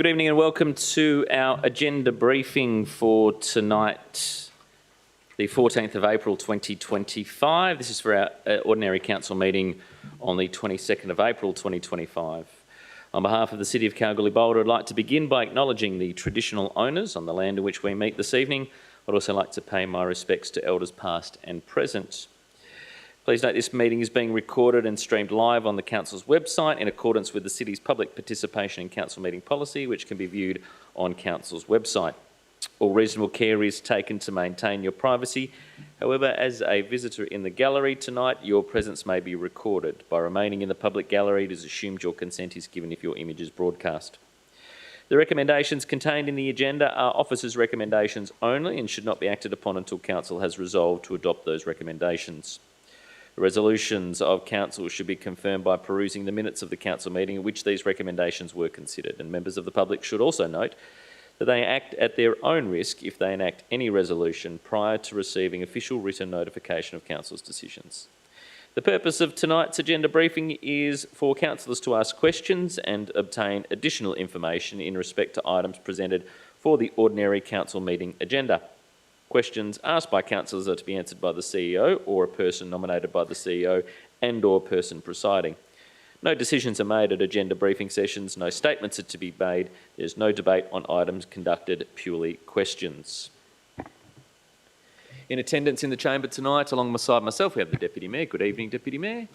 Good evening and welcome to our agenda briefing for tonight, the 14th of April 2025. This is for our ordinary council meeting on the 22nd of April 2025. On behalf of the City of Kalgoorlie-Boulder, I'd like to begin by acknowledging the traditional owners on the land in which we meet this evening. I'd also like to pay my respects to elders past and present. Please note this meeting is being recorded and streamed live on the Council's website in accordance with the City's public participation in Council meeting policy, which can be viewed on Council's website. All reasonable care is taken to maintain your privacy. However, as a visitor in the gallery tonight, your presence may be recorded. By remaining in the public gallery, it is assumed your consent is given if your image is broadcast. The recommendations contained in the agenda are officers' recommendations only and should not be acted upon until Council has resolved to adopt those recommendations. The resolutions of Council should be confirmed by perusing the minutes of the Council meeting in which these recommendations were considered, and members of the public should also note that they act at their own risk if they enact any resolution prior to receiving official written notification of Council's decisions. The purpose of tonight's agenda briefing is for councillors to ask questions and obtain additional information in respect to items presented for the ordinary Council meeting agenda. Questions asked by councillors are to be answered by the CEO or a person nominated by the CEO and/or person presiding. No decisions are made at agenda briefing sessions, no statements are to be made, there's no debate on items conducted, purely questions. In attendance in the chamber tonight, alongside myself, we have the Deputy Mayor. Good evening, Deputy Mayor.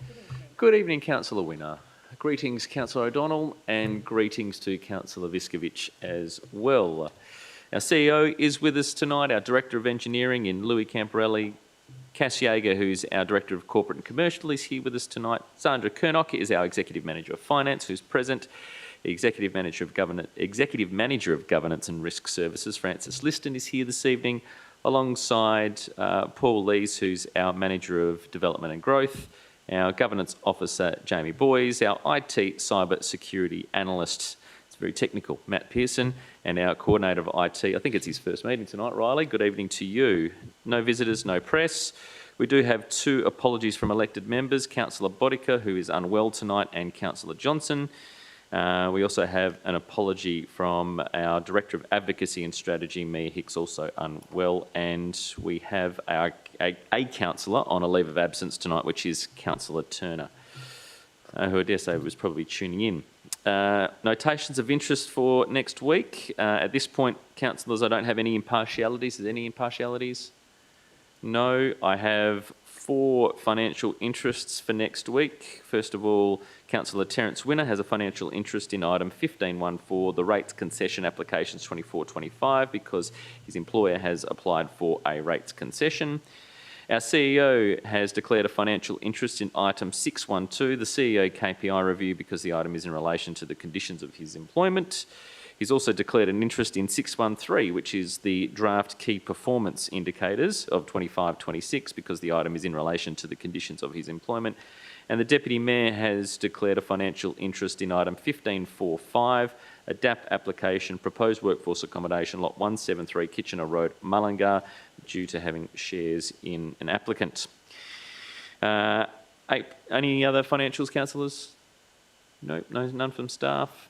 Good evening, Councillor Winner. Greetings, Councillor O'Donnell, and greetings to Councillor Viskovich as well. Our CEO is with us tonight, our Director of Engineering in Louis Camporelli. Cass Yeager, who's our Director of Corporate and Commercial, is here with us tonight. Sandra Kernock is our Executive Manager of Finance, who's present. The Executive Manager of Governance and Risk Services, Francis Liston, is here this evening, alongside Paul Lees, who's our Manager of Development and Growth, our Governance Officer, Jamie Boys, our IT Cyber Security Analyst, very technical, Matt Pearson, and our Coordinator of IT. I think it's his first meeting tonight, Riley. Good evening to you. No visitors, no press. We do have two apologies from elected members, Councillor Bodica, who is unwell tonight, and Councillor Johnson. We also have an apology from our Director of Advocacy and Strategy, Mia Hicks, also unwell, and we have a councillor on a leave of absence tonight, which is Councillor Turner, who I dare say was probably tuning in. Notations of interest for next week. At this point, councillors, I don't have any impartialities. Is there any impartialities? No. I have 4 financial interests for next week. First of all, Councillor Terence Winner has a financial interest in item 1514, the rates concession applications 2425, because his employer has applied for a rates concession. Our CEO has declared a financial interest in item 612, the CEO KPI review, because the item is in relation to the conditions of his employment. He's also declared an interest in 613, which is the draft key performance indicators of 25-26, because the item is in relation to the conditions of his employment. And the Deputy Mayor has declared a financial interest in item 1545, a DAP application, proposed workforce accommodation, lot 173 Kitchener Road, Mullingar, due to having shares in an applicant. Any other financials, councillors? No, none from staff.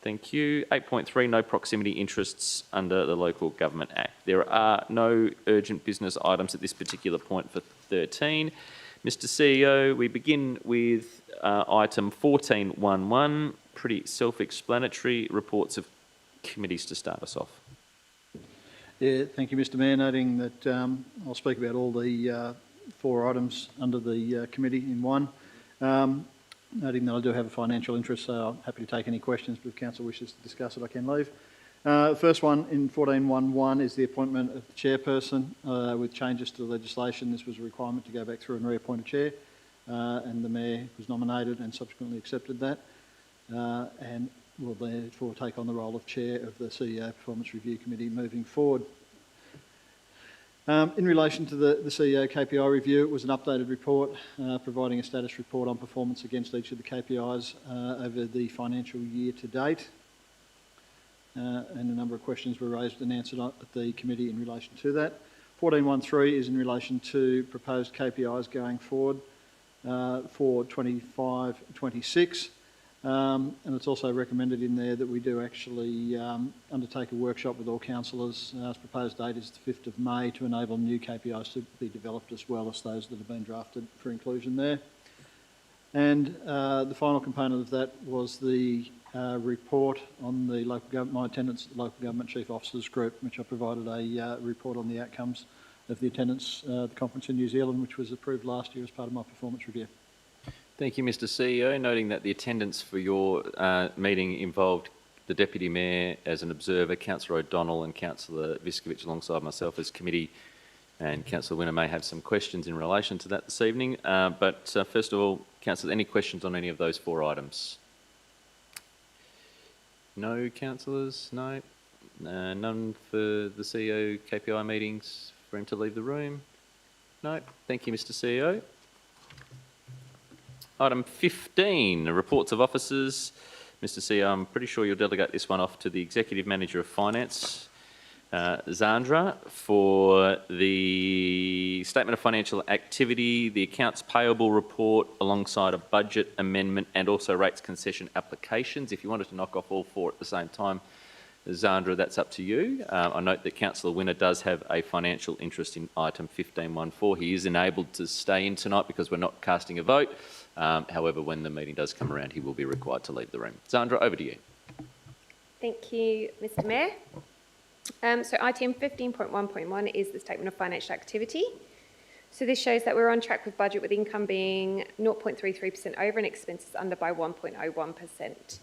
Thank you. 8.3, no proximity interests under the Local Government Act. There are no urgent business items at this particular point for 13. Mr. CEO, we begin with item 1411, pretty self-explanatory, reports of committees to start us off. Yeah, thank you, Mr. Mayor. Noting that I'll speak about all the 4 items under the committee in one. Noting that I do have a financial interest, so I'm happy to take any questions, but if council wishes to discuss it, I can leave. First one in 1411 is the appointment of the chairperson. With changes to the legislation, this was a requirement to go back through and reappoint a chair, and the Mayor was nominated and subsequently accepted that, and will therefore take on the role of chair of the CEO Performance Review Committee moving forward. In relation to the CEO KPI review, it was an updated report providing a status report on performance against each of the KPIs over the financial year to date. And a number of questions were raised and answered at the committee in relation to that. 1413 is in relation to proposed KPIs going forward for 25-26. And it's also recommended in there that we do actually undertake a workshop with all councillors. Its proposed date is the 5th of May to enable new KPIs to be developed as well as those that have been drafted for inclusion there. And the final component of that was the report on the my attendance at the Local Government Chief Officers Group, which I provided a report on the outcomes of the attendance the conference in New Zealand, which was approved last year as part of my performance review. Thank you, Mr. CEO. Noting that the attendance for your meeting involved the Deputy Mayor as an observer, Councillor O'Donnell and Councillor Viskovich alongside myself as committee, and Councillor Winner may have some questions in relation to that this evening. But first of all, Councillor, any questions on any of those 4 items? No, councillors? No? None for the CEO KPI meetings for him to leave the room? No? Thank you, Mr. CEO. Item 15, reports of officers. Mr. CEO, I'm pretty sure you'll delegate this one off to the Executive Manager of Finance, Zandra, for the Statement of Financial Activity, the Accounts Payable Report alongside a budget amendment and also rates concession applications. If you wanted to knock off all 4 at the same time, Zandra, that's up to you. I note that Councillor Winner does have a financial interest in item 15.14. He is enabled to stay in tonight because we're not casting a vote. However, when the meeting does come around, he will be required to leave the room. Zandra, over to you. Thank you, Mr. Mayor. So item 15.1.1 is the Statement of Financial Activity. So this shows that we're on track with budget, with income being 0.33% over and expenses under by 1.01%.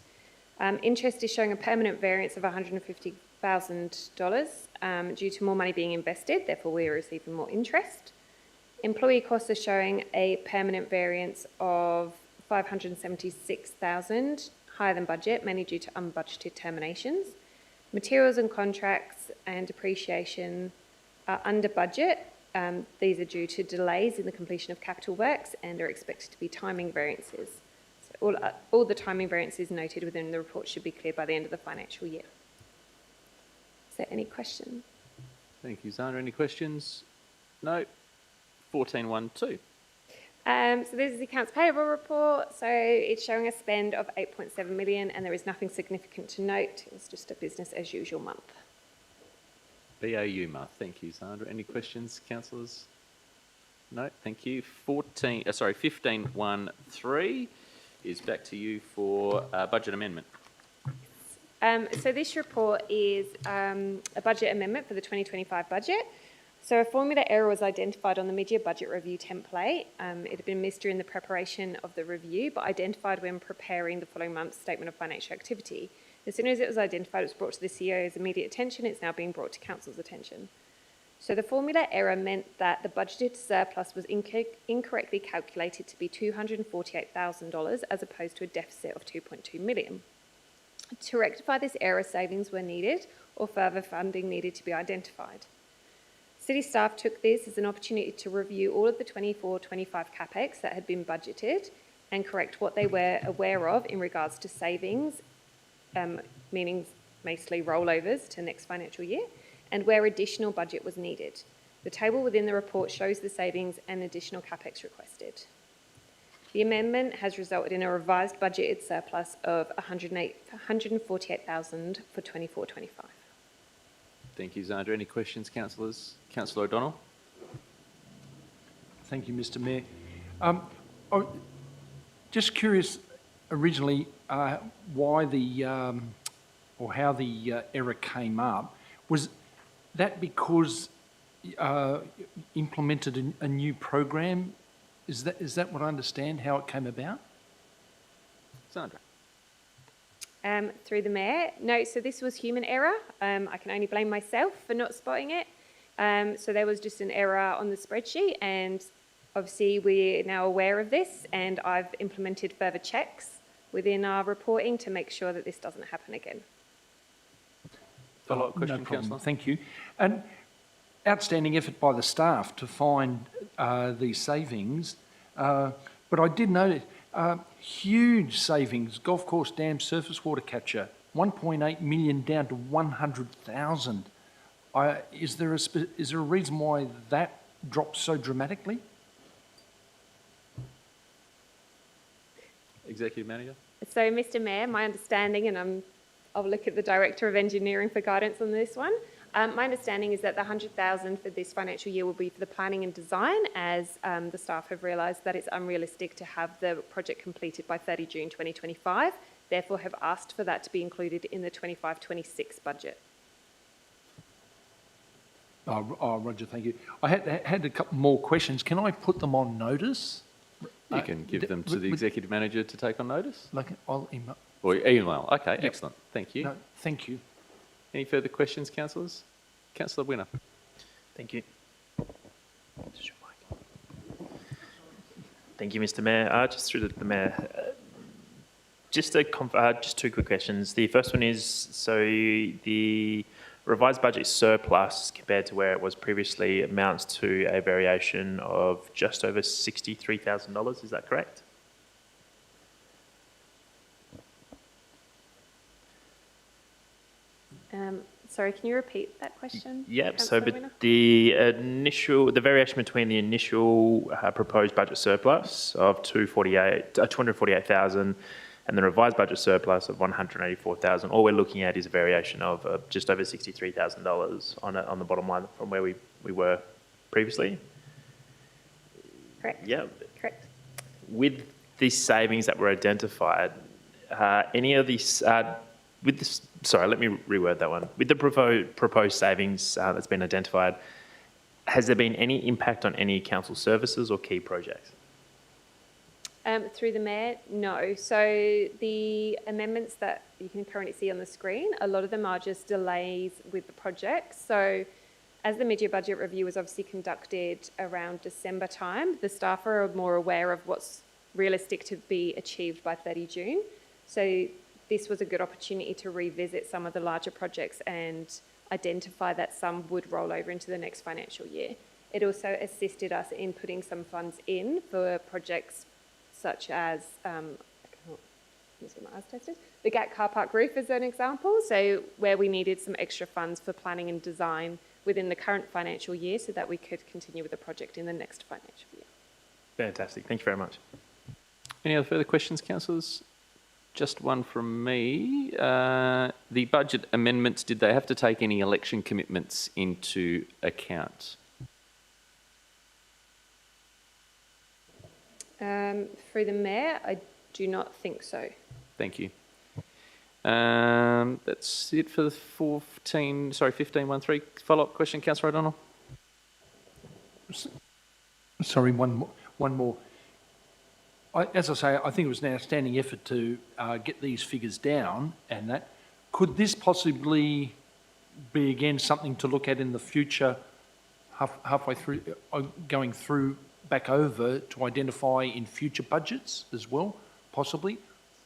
Interest is showing a permanent variance of $150,000 due to more money being invested, therefore we're receiving more interest. Employee costs are showing a permanent variance of $576,000, higher than budget, mainly due to unbudgeted terminations. Materials and contracts and depreciation are under budget. These are due to delays in the completion of capital works and are expected to be timing variances. So all the timing variances noted within the report should be cleared by the end of the financial year. Is there any questions? Thank you, Zandra. Any questions? No. 14.1.2. So this is the accounts payable report. So it's showing a spend of 8.7 million and there is nothing significant to note. It was just a business as usual month. BAU month. Thank you, Zandra. Any questions, councillors? No, thank you. 15.1.3 is back to you for budget amendment. So this report is a budget amendment for the 2025 budget. So a formula error was identified on the mid-year budget review template. It had been missed during the preparation of the review, but identified when preparing the following month's statement of financial activity. As soon as it was identified, it was brought to the CEO's immediate attention. It's now being brought to Council's attention. So the formula error meant that the budgeted surplus was incorrectly calculated to be $248,000 as opposed to a deficit of 2.2 million. To rectify this error, savings were needed or further funding needed to be identified. City staff took this as an opportunity to review all of the 24-25 capex that had been budgeted and correct what they were aware of in regards to savings, meaning mostly rollovers to next financial year, and where additional budget was needed. The table within the report shows the savings and additional capex requested. The amendment has resulted in a revised budgeted surplus of $148,000 for 24-25. Thank you, Zandra. Any questions, councillors? Councillor O'Donnell. Thank you, Mr. Mayor. Just curious, originally, why the or how the error came up. Was that because implemented a new program? Is that what I understand? How it came about? Zandra. Through the Mayor. No, so this was human error. I can only blame myself for not spotting it. So there was just an error on the spreadsheet, and obviously we're now aware of this, and I've implemented further checks within our reporting to make sure that this doesn't happen again. Follow-up question, No problem. Councillor. Thank you. And outstanding effort by the staff to find these savings, but I did note huge savings. Golf course dam surface water capture, 1.8 million down to 100,000. Is there a reason why that dropped so dramatically? Executive Manager. So, Mr. Mayor, my understanding, and I'll look at the Director of Engineering for guidance on this one. My understanding is that the 100,000 for this financial year will be for the planning and design, as the staff have realised that it's unrealistic to have the project completed by 30 June 2025, therefore have asked for that to be included in the 25-26 budget. Roger, thank you. I had a couple more questions. Can I put them on notice? You can give them to the Executive Manager to take on notice. Like, I'll email. Or email. Okay, Yep. excellent. Thank you. No, thank you. Any further questions, councillors? Councillor Winner. Thank you. Thank you, Mr. Mayor. Just through the Mayor, just two quick questions. The first one is, so the revised budget surplus compared to where it was previously amounts to a variation of just over $63,000. Is that correct? Sorry, can you repeat that question? Yep. So, Councillor Winner? the variation between the initial proposed budget surplus of 248,000 and the revised budget surplus of 184,000, all we're looking at is a variation of just over $63,000 on the bottom line from where we were previously. Correct. Yeah. Correct. With these savings that were identified, any of these with this, sorry, let me reword that one. With the proposed savings that's been identified, has there been any impact on any council services or key projects? Through the Mayor, no. So the amendments that you can currently see on the screen, a lot of them are just delays with the project. So as the mid-year budget review was obviously conducted around December time, the staff are more aware of what's realistic to be achieved by 30 June. So this was a good opportunity to revisit some of the larger projects and identify that some would roll over into the next financial year. It also assisted us in putting some funds in for projects such as, the GAT car park roof is an example, so where we needed some extra funds for planning and design within the current financial year so that we could continue with the project in the next financial year. Fantastic. Thank you very much. Any other further questions, councillors? Just one from me. The budget amendments, did they have to take any election commitments into account? Through the Mayor, I do not think so. Thank you. That's it for the 1513 follow-up question, Councillor O'Donnell. Sorry, one more. As I say, I think it was an outstanding effort to get these figures down, and that could this possibly be again something to look at in the future, halfway through, going through back over to identify in future budgets as well, possibly?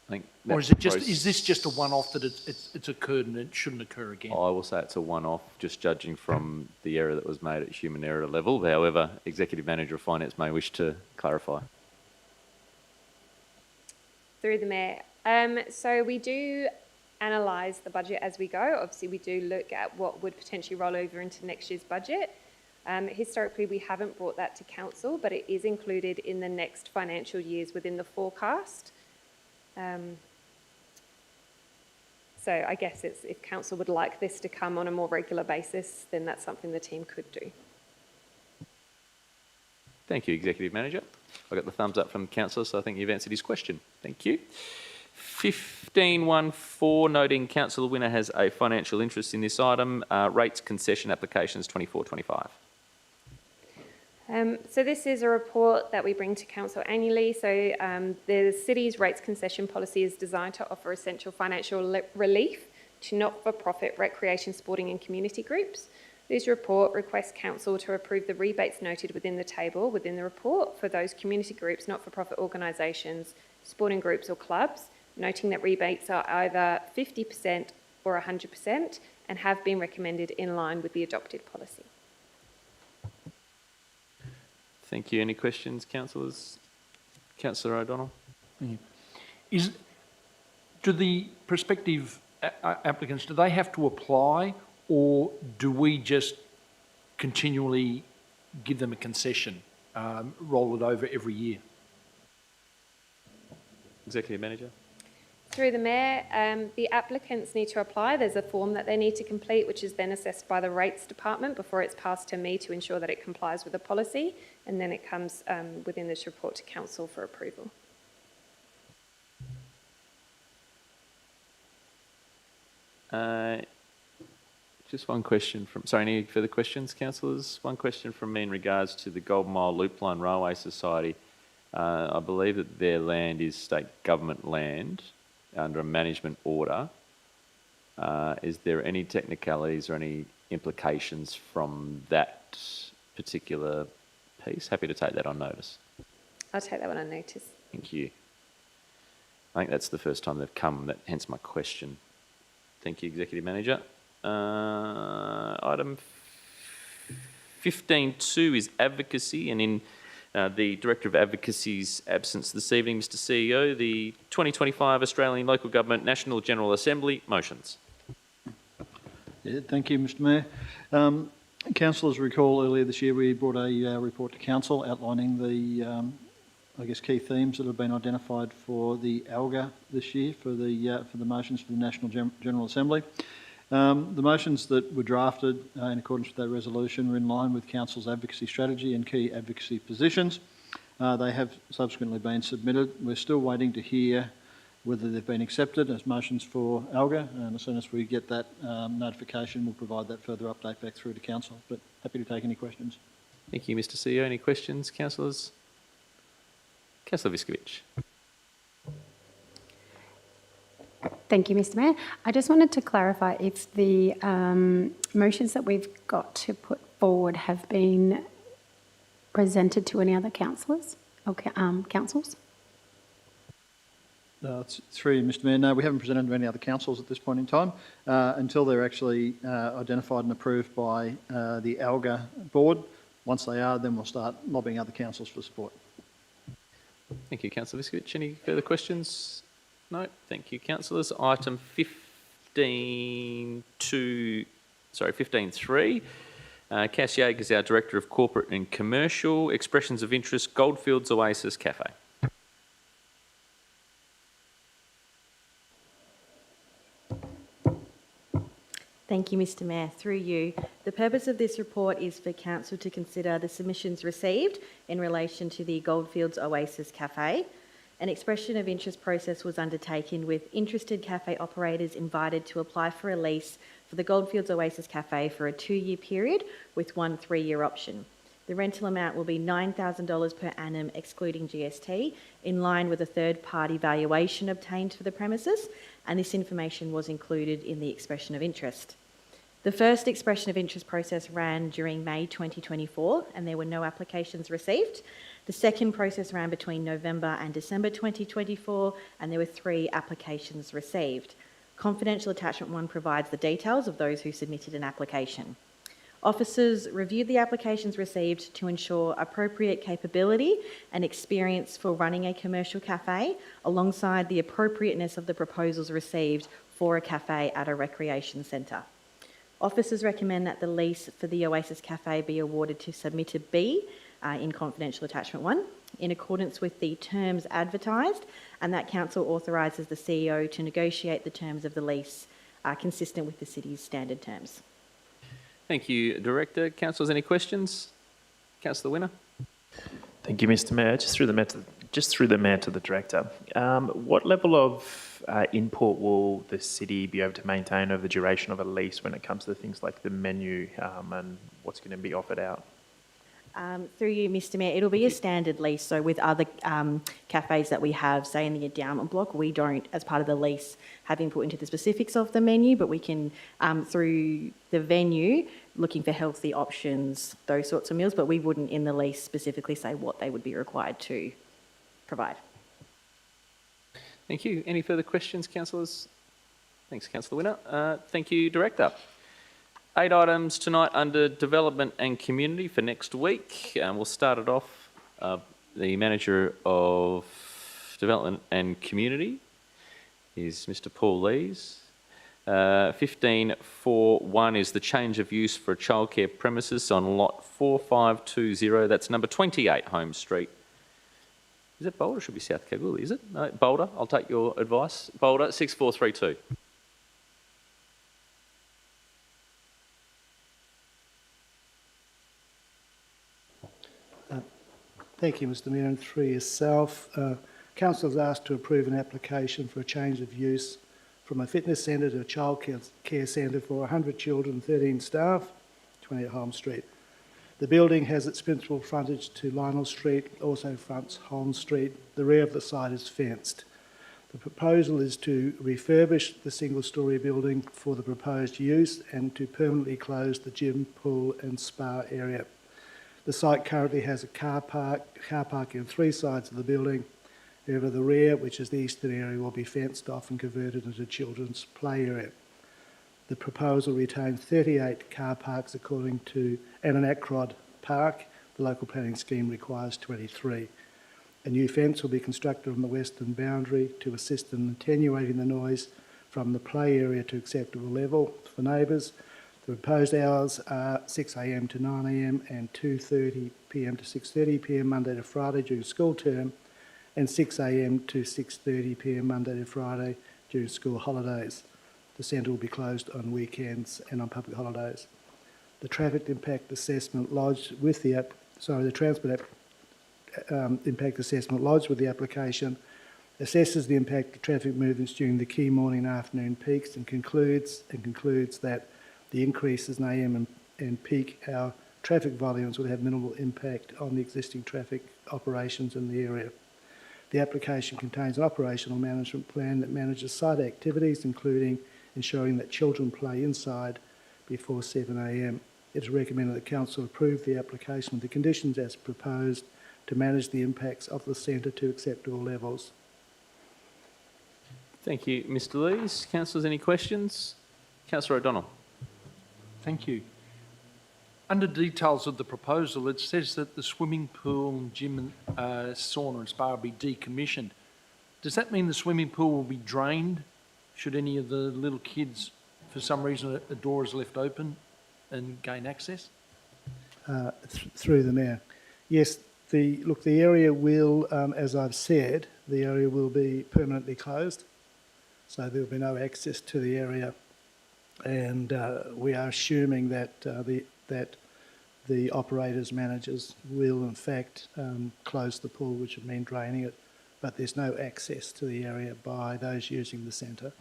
I think Or is it just is this just a one-off that it's occurred and it shouldn't occur again? I will say it's a one-off, just judging from the error that was made at human error level. However, Executive Manager of Finance may wish to clarify. Through the Mayor. So we do analyse the budget as we go. Obviously, we do look at what would potentially roll over into next year's budget. Historically, we haven't brought that to council, but it is included in the next financial years within the forecast. So I guess if council would like this to come on a more regular basis, then that's something the team could do. Thank you, Executive Manager. I got the thumbs up from the councillor, so I think you've answered his question. Thank you. 1514, noting Councillor Winner has a financial interest in this item. Rates concession applications 24-25. So this is a report that we bring to council annually. So the city's rates concession policy is designed to offer essential financial relief to not-for-profit recreation, sporting and community groups. This report requests council to approve the rebates noted within the table within the report for those community groups, not-for-profit organisations, sporting groups or clubs, noting that rebates are either 50% or 100% and have been recommended in line with the adopted policy. Thank you. Any questions, councillors? Councillor O'Donnell? Thank you. Do the prospective applicants, do they have to apply, or do we just continually give them a concession, roll it over every year? Executive Manager? Through the Mayor, the applicants need to apply. There's a form that they need to complete, which is then assessed by the Rates Department before it's passed to me to ensure that it complies with the policy, and then it comes within this report to Council for approval. Just one question from, sorry, any further questions, councillors? One question from me in regards to the Golden Mile Loop Line Railway Society. I believe that their land is state government land under a management order. Is there any technicalities or any implications from that particular piece? Happy to take that on notice. I'll take that one on notice. Thank you. I think that's the first time they've come, hence my question. Thank you, Executive Manager. Item 15.2 is advocacy, and in the Director of Advocacy's absence this evening, Mr CEO, the 2025 Australian Local Government National General Assembly motions. Yeah, thank you, Mr Mayor. Councillors recall earlier this year we brought a report to Council outlining the key themes that have been identified for the ALGA this year for the motions for the National General Assembly. The motions that were drafted in accordance with that resolution were in line with Council's advocacy strategy and key advocacy positions. They have subsequently been submitted. We're still waiting to hear whether they've been accepted as motions for ALGA, and as soon as we get that notification, we'll provide that further update back through to Council. But happy to take any questions. Thank you, Mr CEO. Any questions, councillors? Councillor Viskovich. Thank you, Mr Mayor. I just wanted to clarify if the motions that we've got to put forward have been presented to any other councillors or councils? Through Mr Mayor, no, we haven't presented to any other councils at this point in time until they're actually identified and approved by the ALGA board. Once they are, then we'll start lobbying other councils for support. Thank you, Councillor Viskovich. Any further questions? No. Thank you, councillors. Item 15.3. Cass Yague is our Director of Corporate and Commercial. Expressions of interest, Goldfields Oasis Cafe. Thank you, Mr Mayor. Through you, the purpose of this report is for Council to consider the submissions received in relation to the Goldfields Oasis Cafe. An expression of interest process was undertaken with interested cafe operators invited to apply for a lease for the Goldfields Oasis Cafe for a 2-year period with one 3-year option. The rental amount will be $9,000 per annum excluding GST, in line with a third-party valuation obtained for the premises, and this information was included in the expression of interest. The first expression of interest process ran during May 2024 and there were no applications received. The second process ran between November and December 2024 and there were 3 applications received. Confidential attachment 1 provides the details of those who submitted an application. Officers reviewed the applications received to ensure appropriate capability and experience for running a commercial cafe, alongside the appropriateness of the proposals received for a cafe at a recreation centre. Officers recommend that the lease for the Oasis Cafe be awarded to submitter B in confidential attachment 1, in accordance with the terms advertised, and that Council authorises the CEO to negotiate the terms of the lease consistent with the City's standard terms. Thank you, Director. Councillors, any questions? Councillor Winner. Thank you, Mr Mayor. Just through the Mayor to the Director. What level of input will the City be able to maintain over the duration of a lease when it comes to things like the menu and what's going to be offered out? Through you, Mr Mayor, it'll be a standard lease. So with other cafes that we have, say in the endowment block, we don't, as part of the lease, have input into the specifics of the menu, but we can, through the venue, looking for healthy options, those sorts of meals, but we wouldn't in the lease specifically say what they would be required to provide. Thank you. Any further questions, councillors? Thanks, Councillor Winner. Thank you, Director. 8 items tonight under Development and Community for next week. We'll start it off. The Manager of Development and Community is Mr Paul Lees. 15.4.1 is the change of use for a childcare premises on lot 4520. That's number 28 Holmes Street. Is it Boulder? It should be South Kalgoorlie, is it? No, Boulder. I'll take your advice. Boulder, 6432. Thank you, Mr Mayor, and through yourself. Council is asked to approve an application for a change of use from a fitness centre to a childcare centre for 100 children, 13 staff, 20 at Holmes Street. The building has its principal frontage to Lionel Street, also fronts Holmes Street. The rear of the site is fenced. The proposal is to refurbish the single-storey building for the proposed use and to permanently close the gym, pool and spa area. The site currently has a car parking on three sides of the building. However, the rear, which is the eastern area, will be fenced off and converted into children's play area. The proposal retains 38 car parks and an Acrod park. The local planning scheme requires 23. A new fence will be constructed on the western boundary to assist in attenuating the noise from the play area to acceptable level for neighbours. The proposed hours are 6 a.m. to 9 a.m. and 2:30 p.m. to 6:30 p.m. Monday to Friday during school term, and 6 a.m. to 6:30 p.m. Monday to Friday during school holidays. The centre will be closed on weekends and on public holidays. The traffic impact assessment lodged with the impact assessment lodged with the application assesses the impact of traffic movements during the key morning and afternoon peaks and concludes that the increases in AM and peak hour traffic volumes would have minimal impact on the existing traffic operations in the area. The application contains an operational management plan that manages site activities, including ensuring that children play inside before 7 a.m. It is recommended that Council approve the application with the conditions as proposed to manage the impacts of the centre to acceptable levels. Thank you, Mr Lees. Councillors, any questions? Councillor O'Donnell. Thank you. Under details of the proposal, it says that the swimming pool, gym, sauna and spa will be decommissioned. Does that mean the swimming pool will be drained should any of the little kids, for some reason, a door is left open and gain access? Through the Mayor. Yes, the area will, as I've said, the area will be permanently closed, so there will be no access to the area, and we are assuming that the operators, managers will in fact close the pool, which would mean draining it, but there's no access to the area by those using the centre.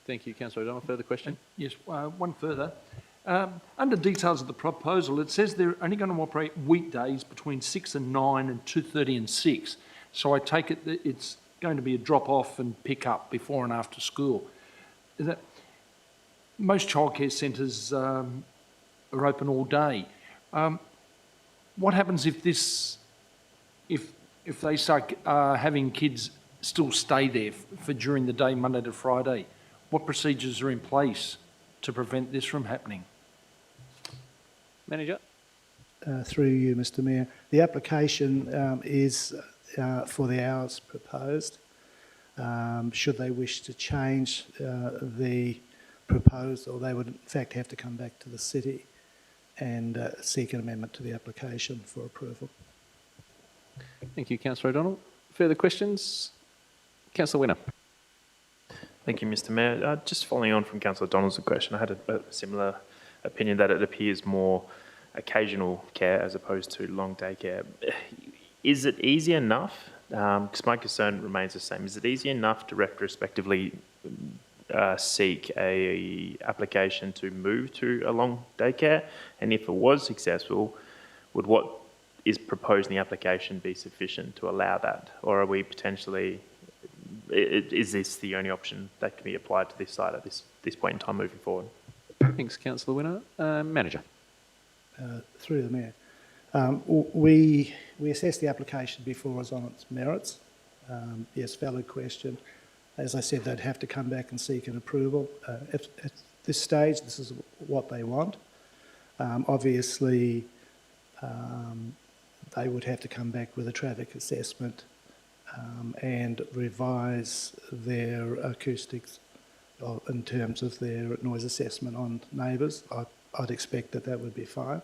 Thank you, Councillor O'Donnell. Further question? Yes, one further. Under details of the proposal, it says they're only going to operate weekdays between 6 and 9 and 2:30 and 6. So I take it that it's going to be a drop-off and pick-up before and after school. Most childcare centres are open all day. What happens if they start having kids still stay there for during the day, Monday to Friday? What procedures are in place to prevent this from happening? Manager. Through you, Mr Mayor. The application is for the hours proposed. Should they wish to change the proposal, they would in fact have to come back to the city and seek an amendment to the application for approval. Thank you, Councillor O'Donnell. Further questions? Councillor Winner. Thank you, Mr Mayor. Just following on from Councillor Donald's question, I had a similar opinion that it appears more occasional care as opposed to long day care. Is it easy enough, because my concern remains the same, is it easy enough to retrospectively seek a application to move to a long day care? And if it was successful, would what is proposed in the application be sufficient to allow that? Or are we potentially, is this the only option that can be applied to this site at this point in time moving forward? Thanks, Councillor Winner. Manager. Through the Mayor. We assess the application before us on its merits. Yes, valid question. As I said, they'd have to come back and seek an approval. At this stage, this is what they want. Obviously, they would have to come back with a traffic assessment and revise their acoustics in terms of their noise assessment on neighbours. I'd expect that would be fine.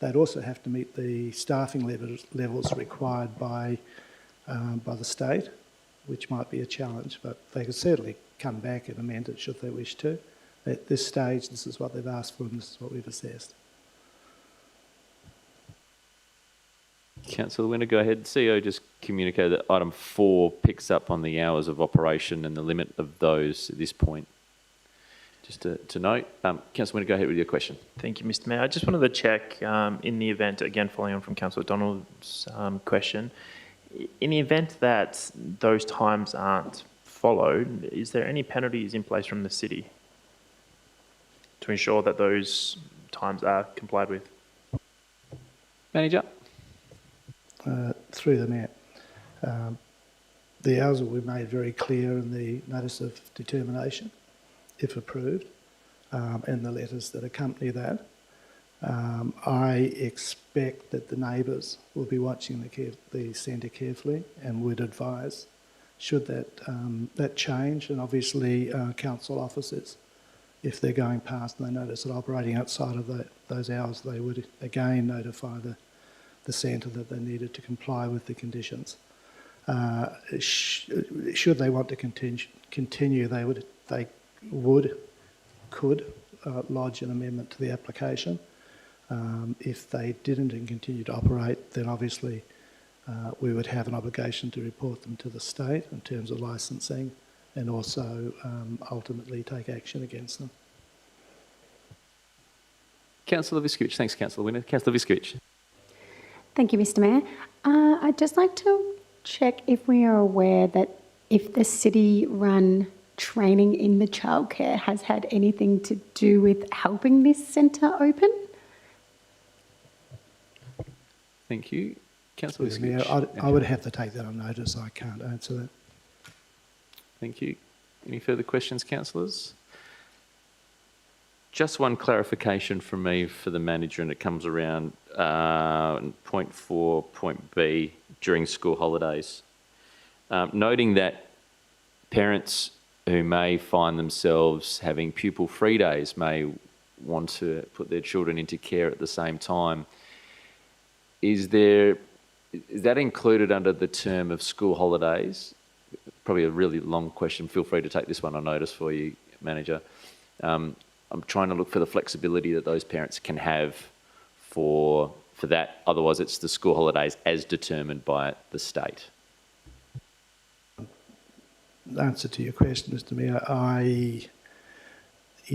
they'd also have to meet the staffing levels required by the state, which might be a challenge, but they could certainly come back and amend it should they wish to. At this stage, this is what they've asked for and this is what we've assessed. Councillor Winner, go ahead. CEO just communicated that item 4 picks up on the hours of operation and the limit of those at this point. Just to note. Councillor Winner, go ahead with your question. Thank you, Mr. Mayor. I just wanted to check in the event, again following on from Councillor Donald's question, in the event that those times aren't followed, is there any penalties in place from the city to ensure that those times are complied with? Manager? Through the Mayor. The hours will be made very clear in the notice of determination, if approved, and the letters that accompany that. I expect that the neighbours will be watching the centre carefully and would advise should that change, and obviously council officers, if they're going past and they notice that operating outside of those hours, they would again notify the centre that they needed to comply with the conditions. Should they want to continue, they could lodge an amendment to the application. If they didn't and continued to operate, then obviously we would have an obligation to report them to the state in terms of licensing and also ultimately take action against them. Councillor Viskovich. Thanks, Councillor Winner. Councillor Viskovich. Thank you, Mr. Mayor. I'd just like to check if we are aware that if the city-run training in the childcare has had anything to do with helping this centre open? Thank you. Councillor Mayor, Viskovich. I would have to take that on notice. I can't answer that. Thank you. Any further questions, councillors? Just one clarification from me for the manager, and it comes around point 4, point B, during school holidays. Noting that parents who may find themselves having pupil-free days may want to put their children into care at the same time. Is that included under the term of school holidays? Probably a really long question. Feel free to take this one on notice for you, manager. I'm trying to look for the flexibility that those parents can have for that. Otherwise, it's the school holidays as determined by the state. Answer to your question, Mr. Mayor,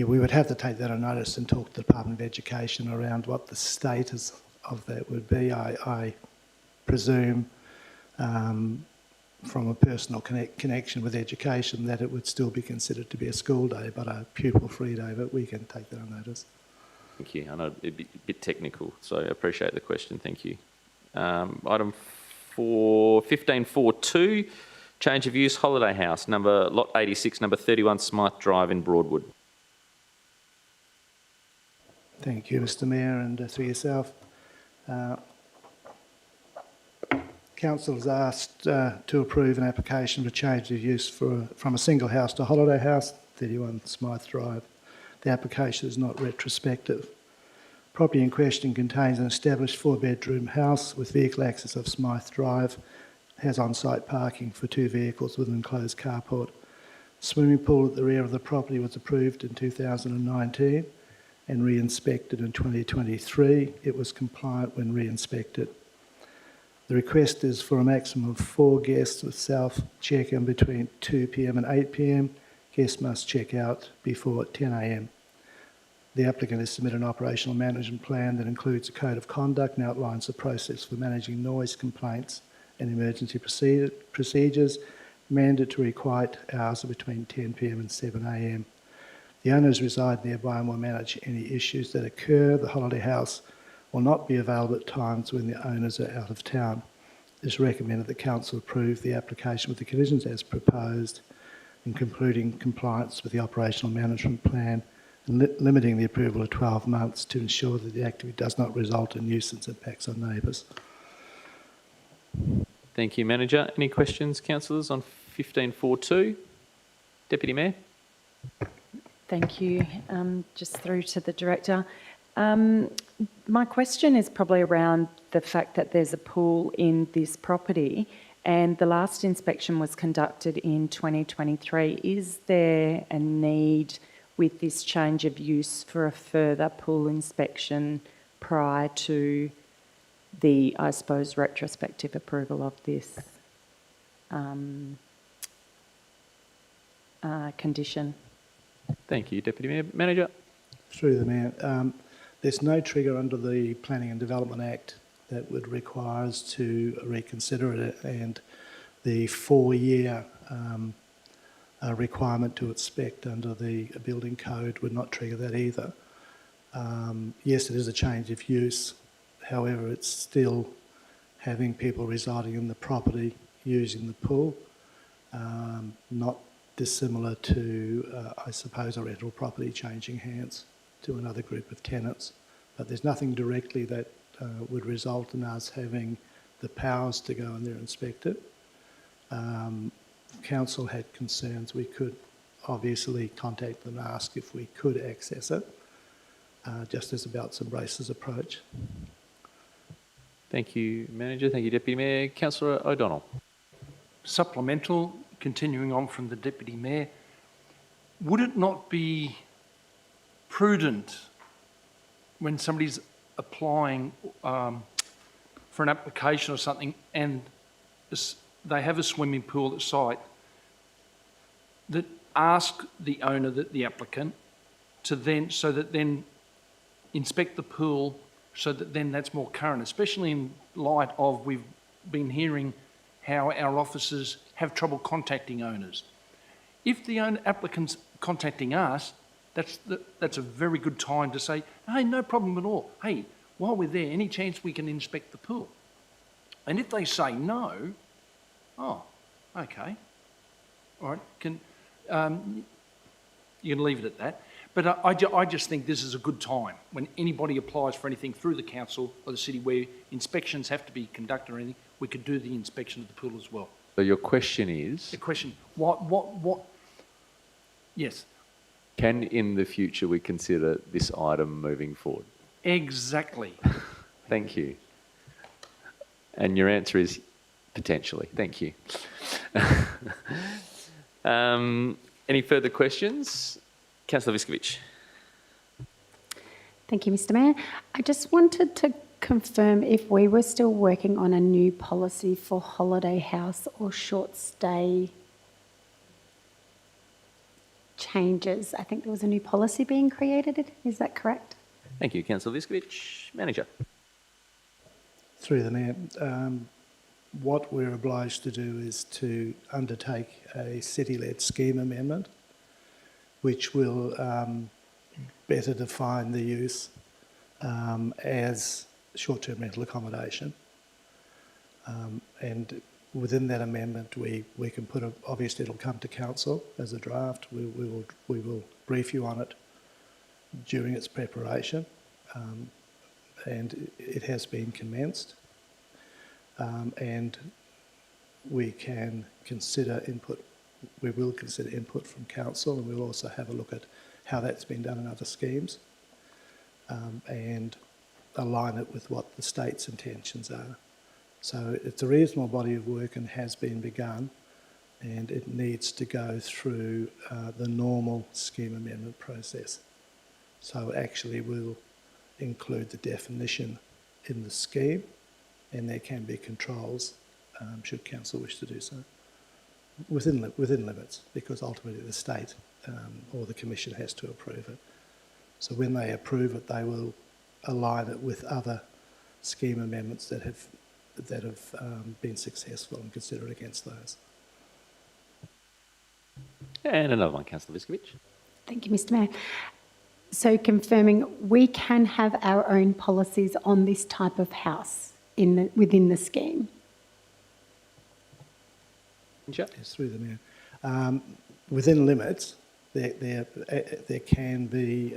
we would have to take that on notice and talk to the Department of Education around what the status of that would be. I presume from a personal connection with education that it would still be considered to be a school day, but a pupil-free day, but we can take that on notice. Thank you. I know it'd be a bit technical, so I appreciate the question. Thank you. Item 15.4.2, change of use, holiday house, lot 86, number 31 Smythe Drive in Broadwood. Thank you, Mr. Mayor, and through yourself. Council has asked to approve an application for change of use from a single house to holiday house, 31 Smythe Drive. The application is not retrospective. Property in question contains an established 4-bedroom house with vehicle access of Smythe Drive, has on-site parking for 2 vehicles with an enclosed carport. Swimming pool at the rear of the property was approved in 2019 and re-inspected in 2023. It was compliant when re-inspected. The request is for a maximum of 4 guests with self check-in between 2 p.m. and 8 p.m. Guests must check out before 10 a.m. The applicant has submitted an operational management plan that includes a code of conduct and outlines the process for managing noise complaints and emergency procedures. Mandatory quiet hours are between 10 p.m. and 7 a.m. The owners reside nearby and will manage any issues that occur. The holiday house will not be available at times when the owners are out of town. It is recommended that Council approve the application with the conditions as proposed, including compliance with the operational management plan and limiting the approval of 12 months to ensure that the activity does not result in nuisance impacts on neighbours. Thank you, Manager. Any questions, councillors, on 15.4.2? Deputy Mayor? Thank you. Just through to the Director. My question is probably around the fact that there's a pool in this property and the last inspection was conducted in 2023. Is there a need with this change of use for a further pool inspection prior to the, I suppose, retrospective approval of this condition? Thank you, Deputy Mayor. Manager? Through the Mayor, there's no trigger under the Planning and Development Act that would require us to reconsider it, and the 4-year requirement to inspect under the building code would not trigger that either. Yes, it is a change of use. However, it's still having people residing in the property using the pool, not dissimilar to, I suppose, a rental property changing hands to another group of tenants. But there's nothing directly that would result in us having the powers to go in there and inspect it. Council had concerns. We could obviously contact them and ask if we could access it, just as a belts and braces approach. Thank you, Manager. Thank you, Deputy Mayor. Councillor O'Donnell. Supplemental, continuing on from the Deputy Mayor, would it not be prudent when somebody's applying for an application or something and they have a swimming pool at site, that ask the owner, the applicant, to then, so that then inspect the pool so that then that's more current, especially in light of we've been hearing how our officers have trouble contacting owners. If the applicant's contacting us, that's a very good time to say, hey, no problem at all. Hey, while we're there, any chance we can inspect the pool? And if they say no, oh, okay, all right, you can leave it at that. But I just think this is a good time when anybody applies for anything through the council or the city where inspections have to be conducted or anything, we could do the inspection of the pool as well. So your question is? The question, what, yes. Can in the future we consider this item moving forward? Exactly. Thank you. And your answer is potentially. Thank you. Any further questions? Councillor Viskovich. Thank you, Mr. Mayor. I just wanted to confirm if we were still working on a new policy for holiday house or short stay changes. I think there was a new policy being created. Is that correct? Thank you, Councillor Viskovich. Manager. Through the Mayor, what we're obliged to do is to undertake a city-led scheme amendment which will better define the use as short-term rental accommodation. And within that amendment, we can put obviously it'll come to council as a draft. We will brief you on it during its preparation, and it has been commenced. And we can consider input. We will consider input from council, and we'll also have a look at how that's been done in other schemes, and align it with what the state's intentions are. So it's a reasonable body of work and has been begun, and it needs to go through the normal scheme amendment process. So actually we'll include the definition in the scheme, and there can be controls should council wish to do so. Within limits, because ultimately the state or the commission has to approve it. So when they approve it, they will align it with other scheme amendments that have been successful and consider it against those. And another one, Councillor Viskovich. Thank you, Mr. Mayor. So confirming we can have our own policies on this type of house within the scheme. Yes, through the Mayor. Within limits, there can be,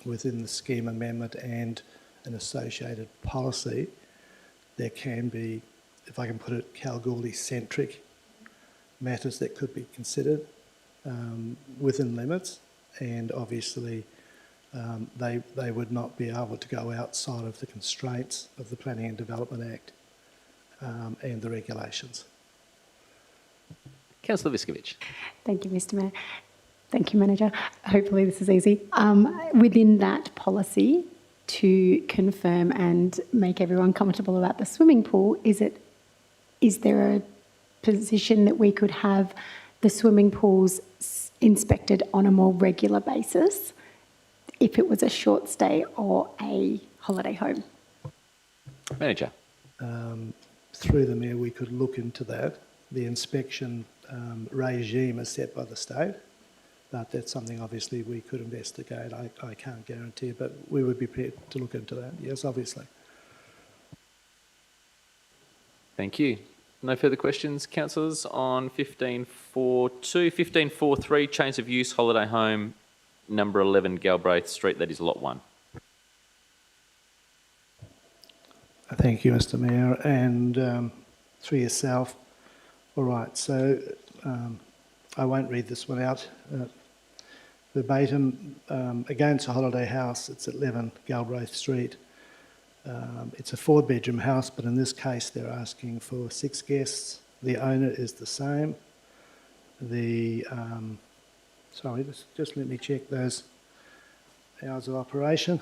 within the scheme amendment and an associated policy, there can be, if I can put it, Kalgoorlie-centric matters that could be considered within limits, and obviously they would not be able to go outside of the constraints of the Planning and Development Act and the regulations. Councillor Viskovich. Thank you, Mr Mayor. Thank you, Manager. Hopefully this is easy. Within that policy, to confirm and make everyone comfortable about the swimming pool, is there a position that we could have the swimming pools inspected on a more regular basis if it was a short stay or a holiday home? Manager. Through the Mayor, we could look into that. The inspection regime is set by the state, but that's something obviously we could investigate. I can't guarantee, but we would be prepared to look into that, yes, obviously. Thank you. No further questions, councillors, on 15.4.2, 15.4.3, change of use, holiday home, number 11 Galbraith Street, that is lot 1. Thank you, Mr Mayor, and through yourself. All right, so I won't read this one out verbatim. Again, it's a holiday house. It's at 11 Galbraith Street. It's a 4-bedroom house, but in this case, they're asking for 6 guests. The owner is the same. Sorry, just let me check those hours of operation.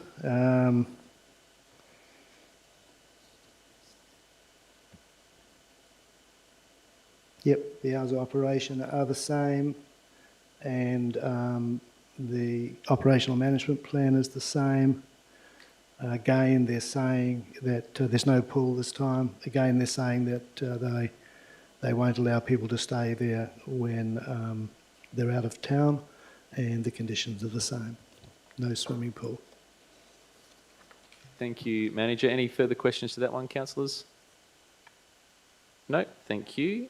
Yep, the hours of operation are the same, and the operational management plan is the same. Again, they're saying that there's no pool this time. Again, they're saying that they won't allow people to stay there when they're out of town, and the conditions are the same. No swimming pool. Thank you, Manager. Any further questions to that one, councillors? No, thank you.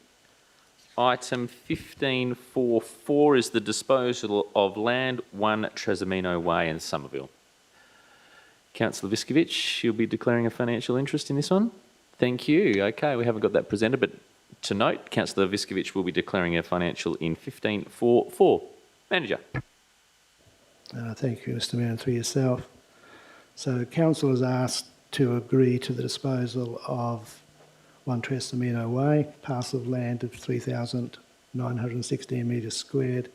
Item 15.4.4 is the disposal of land, 1 Trasimeno Way in Somerville. Councillor Viskovich, you'll be declaring a financial interest in this one? Thank you. Okay, we haven't got that presented, but to note, Councillor Viskovich will be declaring a financial in 15.4.4. Manager. Thank you, Mr Mayor, and through yourself. So Council has asked to agree to the disposal of 1 Trasimeno Way, parcel of land of 3,916 metres squared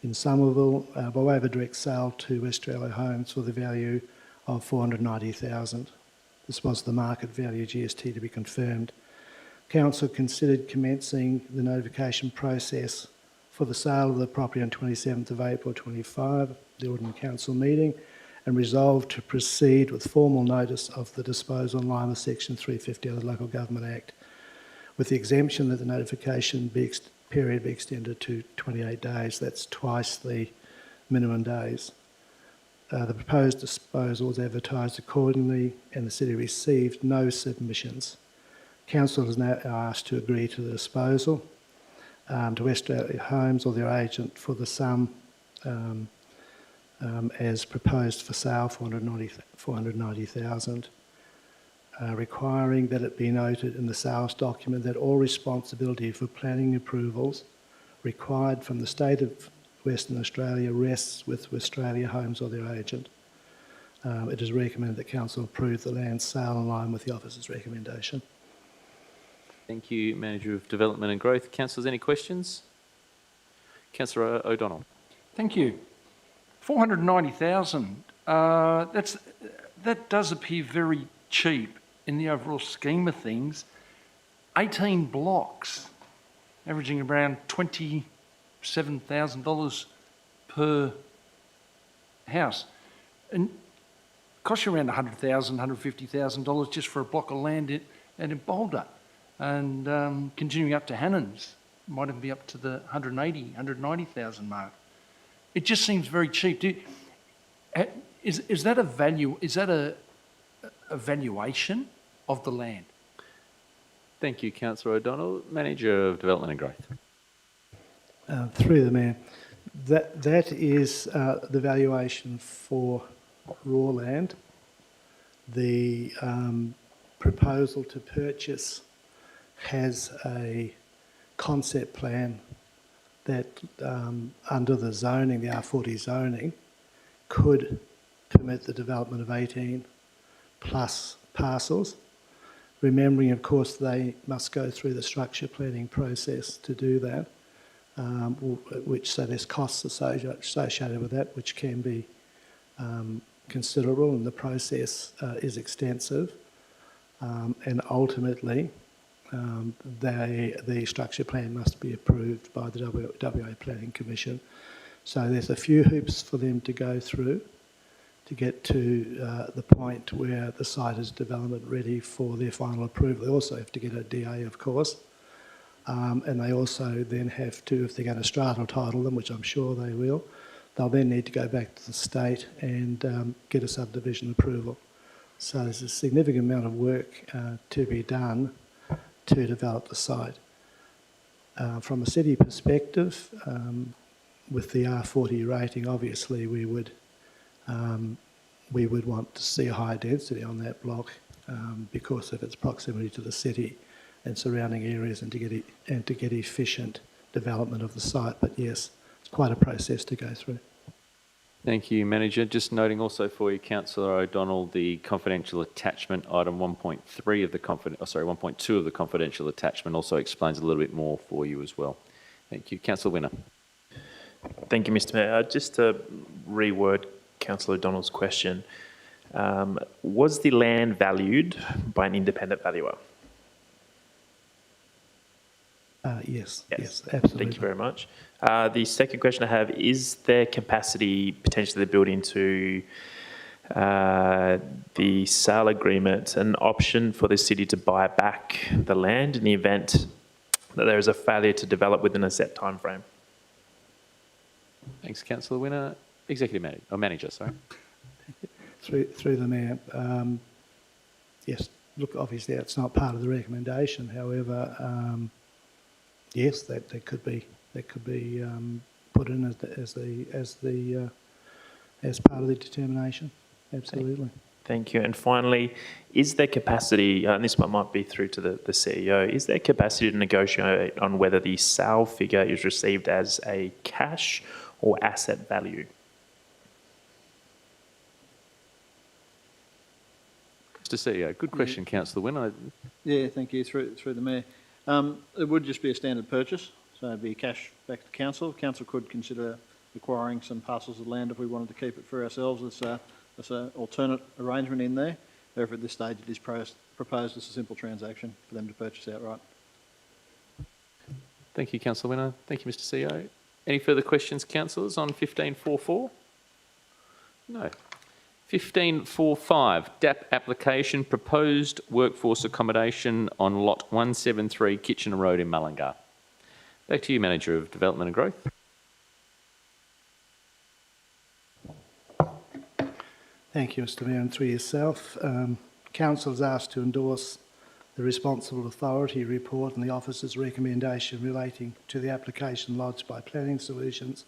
in Somerville, by way of a direct sale to Australia Homes for the value of $490,000. This was the market value GST to be confirmed. Council considered commencing the notification process for the sale of the property on 27th of April 25, the Ordinary Council meeting, and resolved to proceed with formal notice of the disposal in line with Section 350 of the Local Government Act, with the exemption that the notification period be extended to 28 days. That's twice the minimum days. The proposed disposal was advertised accordingly, and the City received no submissions. Council is now asked to agree to the disposal to Australia Homes or their agent for the sum as proposed for sale, $490,000, requiring that it be noted in the sales document that all responsibility for planning approvals required from the State of Western Australia rests with Australia Homes or their agent. It is recommended that Council approve the land sale in line with the Officer's recommendation. Thank you, Manager of Development and Growth. Councillors, any questions? Councillor O'Donnell. Thank you. 490,000. That does appear very cheap in the overall scheme of things. 18 blocks, averaging around $27,000 per house, and costs you around $100,000, $150,000 just for a block of land in Boulder, and continuing up to Hannon's might even be up to the 190,000 mark. It just seems very cheap. Is that a value? Is that a valuation of the land? Thank you, Councillor O'Donnell. Manager of Development and Growth. Through the Mayor, that is the valuation for raw land. The proposal to purchase has a concept plan that under the zoning, the R40 zoning, could permit the development of 18 plus parcels, remembering, of course, they must go through the structure planning process to do that, so there's costs associated with that, which can be considerable, and the process is extensive. And ultimately, the structure plan must be approved by the WA Planning Commission. So there's a few hoops for them to go through to get to the point where the site is development ready for their final approval. They also have to get a DA, of course, and they also then have to, if they're going to strata title them, which I'm sure they will, they'll then need to go back to the state and get a subdivision approval. So there's a significant amount of work to be done to develop the site. From a city perspective, with the R40 rating, obviously we would want to see a higher density on that block because of its proximity to the city and surrounding areas, and to get efficient development of the site. But yes, it's quite a process to go through. Thank you, Manager. Just noting also for you, Councillor O'Donnell, the confidential attachment, item 1.3 of the 1.2 of the confidential attachment also explains a little bit more for you as well. Thank you. Councillor Winner. Thank you, Mr Mayor. Just to reword Councillor O'Donnell's question, was the land valued by an independent valuer? Yes, absolutely. Thank you very much. The second question I have, is there capacity potentially built into the sale agreement an option for the city to buy back the land in the event that there is a failure to develop within a set time frame? Thanks, Councillor Winner. Executive Manager, or Manager, sorry. Through the Mayor. Yes, look, obviously that's not part of the recommendation. However, yes, that could be put in as part of the determination. Absolutely. Thank you. And finally, is there capacity, and this one might be through to the CEO, is there capacity to negotiate on whether the sale figure is received as a cash or asset value? Mr CEO, good question, Councillor Winner. Yeah, thank you. Through the Mayor. It would just be a standard purchase, so it'd be cash back to Council. Council could consider acquiring some parcels of land if we wanted to keep it for ourselves. There's an alternate arrangement in there. However, at this stage it is proposed as a simple transaction for them to purchase outright. Thank you, Councillor Winner. Thank you, Mr CEO. Any further questions, councillors, on 15.4.4? No. 15.4.5, DAP application, proposed workforce accommodation on lot 173 Kitchener Road in Mullingar. Back to you, Manager of Development and Growth. Thank you, Mr Mayor, and through yourself. Council is asked to endorse the Responsible Authority report and the Office's recommendation relating to the application lodged by Planning Solutions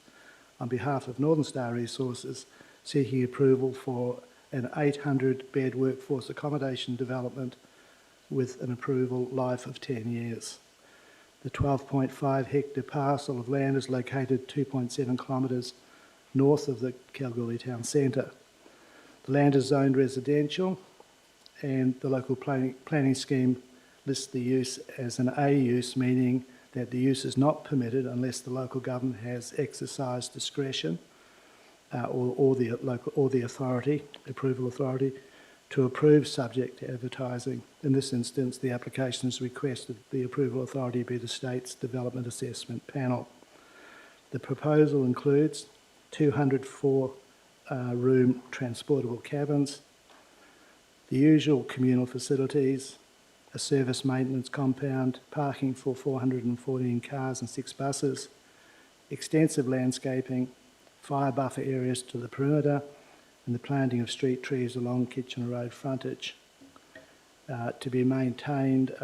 on behalf of Northern Star Resources, seeking approval for an 800-bed workforce accommodation development with an approval life of 10 years. The 12.5 hectare parcel of land is located 2.7 kilometres north of the Kalgoorlie town centre. The land is zoned residential, and the local planning scheme lists the use as an A use, meaning that the use is not permitted unless the local government has exercised discretion or the authority, approval authority, to approve subject to advertising. In this instance, the application has requested the approval authority be the state's development assessment panel. The proposal includes 204 room transportable cabins, the usual communal facilities, a service maintenance compound, parking for 414 cars and 6 buses, extensive landscaping, fire buffer areas to the perimeter, and the planting of street trees along Kitchener Road frontage to be maintained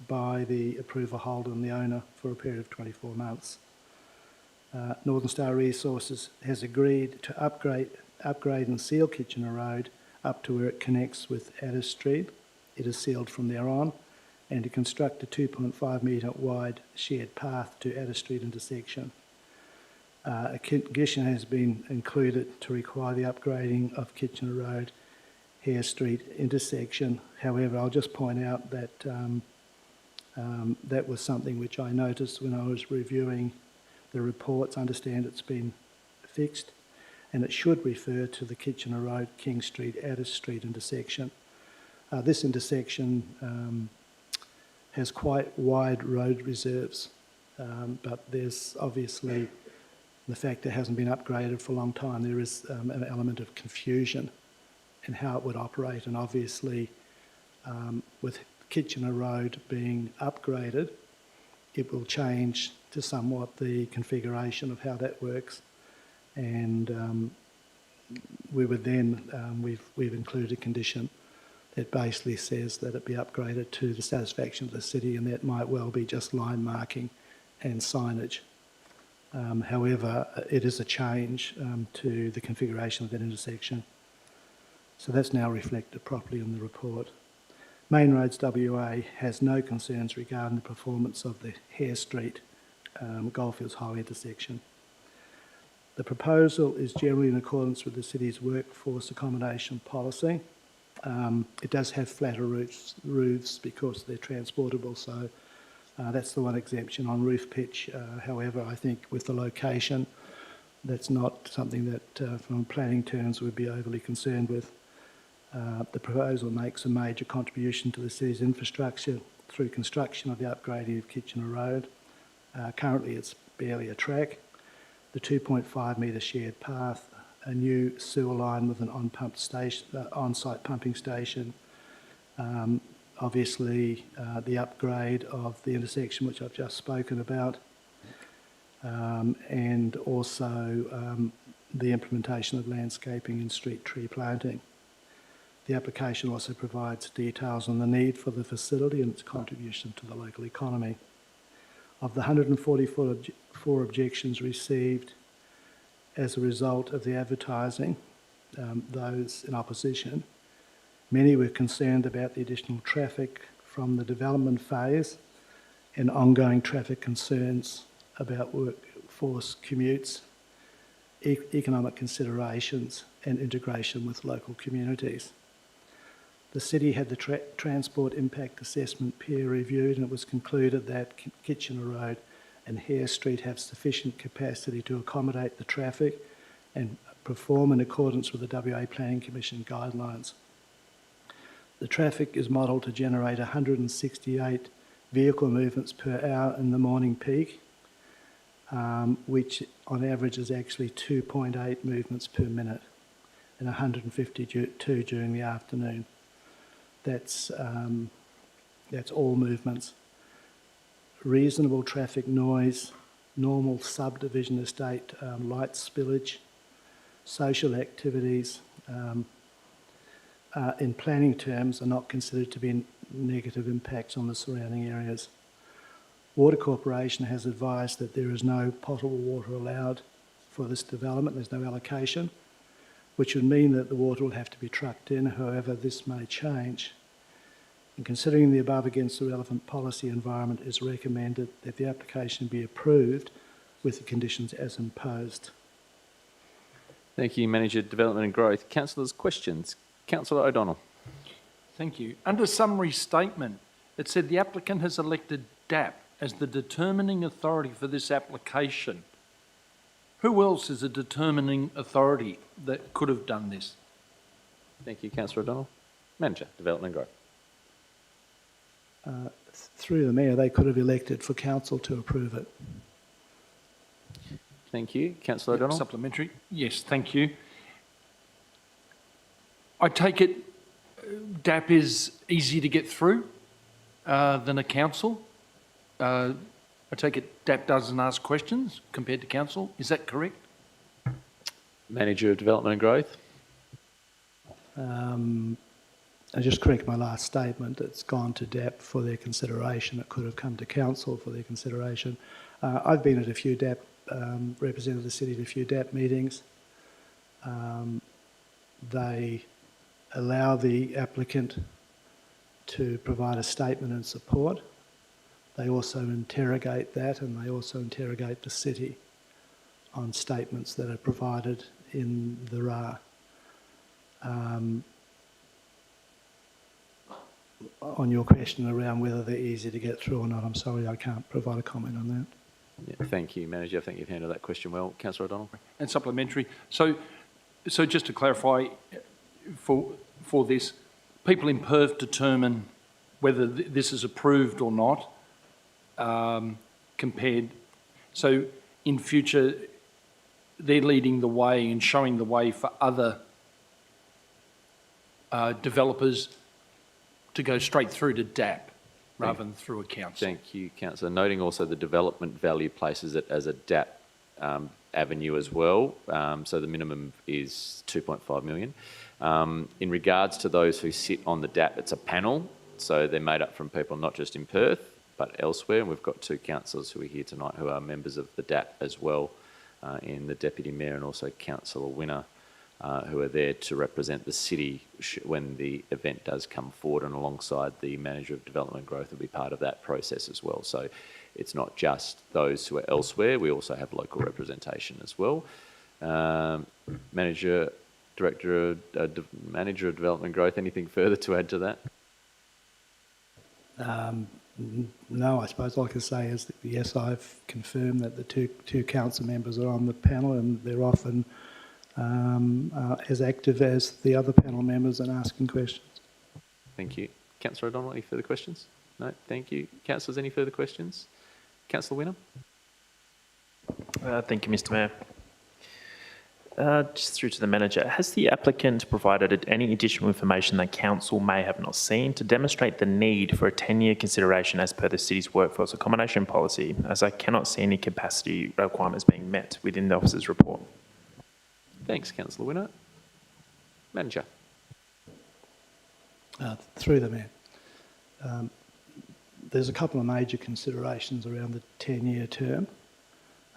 by the approval holder and the owner for a period of 24 months. Northern Star Resources has agreed to upgrade and seal Kitchener Road up to where it connects with Addis Street. It is sealed from there on, and to construct a 2.5 metre wide shared path to Addis Street intersection. A condition has been included to require the upgrading of Kitchener Road, Hare Street intersection. However, I'll just point out that that was something which I noticed when I was reviewing the reports. I understand it's been fixed, and it should refer to the Kitchener Road, King Street, Addis Street intersection. This intersection has quite wide road reserves, but there's obviously the fact it hasn't been upgraded for a long time. There is an element of confusion in how it would operate, and obviously with Kitchener Road being upgraded, it will change to somewhat the configuration of how that works, and we would then, we've included a condition that basically says that it be upgraded to the satisfaction of the city, and that might well be just line marking and signage. However, it is a change to the configuration of that intersection. So that's now reflected properly in the report. Main Roads WA has no concerns regarding the performance of the Hare Street Goldfields Highway intersection. The proposal is generally in accordance with the city's workforce accommodation policy. It does have flatter roofs because they're transportable, so that's the one exemption on roof pitch. However, I think with the location, that's not something that from planning terms we'd be overly concerned with. The proposal makes a major contribution to the city's infrastructure through construction of the upgrading of Kitchener Road. Currently it's barely a track. The 2.5 metre shared path, a new sewer line with an on-site pumping station, obviously the upgrade of the intersection which I've just spoken about, and also the implementation of landscaping and street tree planting. The application also provides details on the need for the facility and its contribution to the local economy. Of the 144 objections received as a result of the advertising, those in opposition, many were concerned about the additional traffic from the development phase and ongoing traffic concerns about workforce commutes, economic considerations and integration with local communities. The city had the transport impact assessment peer reviewed, and it was concluded that Kitchener Road and Hare Street have sufficient capacity to accommodate the traffic and perform in accordance with the WA Planning Commission guidelines. The traffic is modelled to generate 168 vehicle movements per hour in the morning peak, which on average is actually 2.8 movements per minute, and 152 during the afternoon. That's all movements. Reasonable traffic noise, normal subdivision estate light spillage, social activities, in planning terms are not considered to be negative impacts on the surrounding areas. Water Corporation has advised that there is no potable water allowed for this development. There's no allocation, which would mean that the water will have to be trucked in. However, this may change. And considering the above against the relevant policy environment, is recommended that the application be approved with the conditions as imposed. Thank you, Manager, Development and Growth. Councillors, questions? Councillor O'Donnell. Thank you. Under summary statement, it said the applicant has elected DAP as the determining authority for this application. Who else is a determining authority that could have done this? Thank you, Councillor O'Donnell. Manager, Development and Growth. Through the Mayor, they could have elected for Council to approve it. Thank you. Councillor O'Donnell. Supplementary. Yes, thank you. I take it DAP is easier to get through than a council. I take it DAP doesn't ask questions compared to council. Is that correct? Manager of Development and Growth. I just correct my last statement. It's gone to DAP for their consideration. It could have come to Council for their consideration. I've been at a few DAP, represented the city at a few DAP meetings. They allow the applicant to provide a statement in support. They also interrogate that, and they also interrogate the city on statements that are provided in the RA. On your question around whether they're easy to get through or not, I'm sorry I can't provide a comment on that. Yeah, thank you, Manager. I think you've handled that question well. Councillor O'Donnell? And supplementary. So just to clarify, for this, people in Perth determine whether this is approved or not, compared. So in future, they're leading the way and showing the way for other developers to go straight through to DAP rather than through a council. Thank you, Councillor. Noting also the development value places it as a DAP avenue as well. So the minimum is 2.5 million. In regards to those who sit on the DAP, it's a panel. So they're made up from people not just in Perth, but elsewhere. And we've got 2 councillors who are here tonight who are members of the DAP as well, in the Deputy Mayor and also Councillor Winner, who are there to represent the city when the event does come forward, and alongside the Manager of Development Growth will be part of that process as well. So it's not just those who are elsewhere, we also have local representation as well. Manager of Development Growth, anything further to add to that? No, I suppose all I can say is that yes, I've confirmed that the two council members are on the panel, and they're often as active as the other panel members in asking questions. Thank you. Councillor O'Donnell, any further questions? No, thank you. Councillors, any further questions? Councillor Winner? Thank you, Mr. Mayor. Just through to the manager, has the applicant provided any additional information that council may have not seen to demonstrate the need for a 10-year consideration as per the city's workforce accommodation policy, as I cannot see any capacity requirements being met within the officer's report? Thanks, Councillor Winner. Manager. Through the Mayor. There's a couple of major considerations around the 10-year term.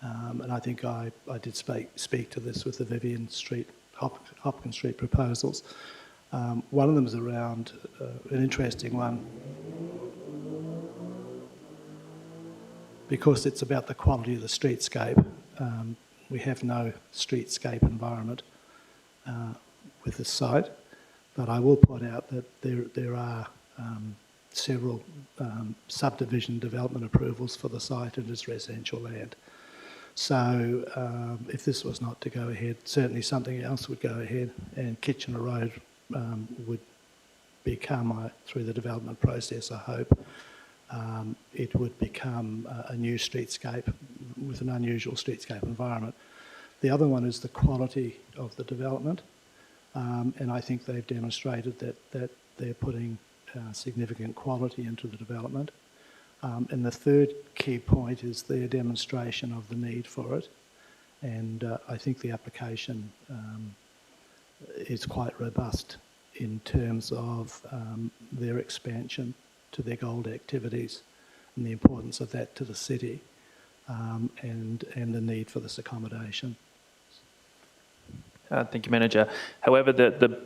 And I think I did speak to this with the Vivian Street, Hopkins Street proposals. One of them is around an interesting one, because it's about the quality of the streetscape. We have no streetscape environment with this site, but I will point out that there are several subdivision development approvals for the site, and it's residential land. So if this was not to go ahead, certainly something else would go ahead, and Kitchener Road would become, through the development process, I hope, it would become a new streetscape with an unusual streetscape environment. The other one is the quality of the development, and I think they've demonstrated that they're putting significant quality into the development. And the third key point is their demonstration of the need for it. And I think the application is quite robust in terms of their expansion to their gold activities and the importance of that to the city, and the need for this accommodation. Thank you, Manager. However, the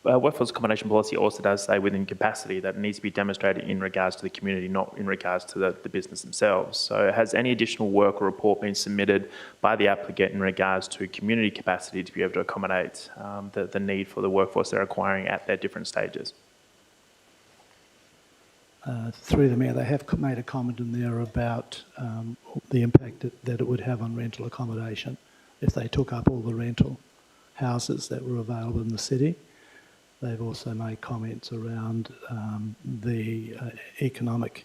workforce accommodation policy also does say within capacity that it needs to be demonstrated in regards to the community, not in regards to the business themselves. So has any additional work or report been submitted by the applicant in regards to community capacity to be able to accommodate the need for the workforce they're acquiring at their different stages? Through the Mayor, they have made a comment in there about the impact that it would have on rental accommodation if they took up all the rental houses that were available in the city. They've also made comments around the economic,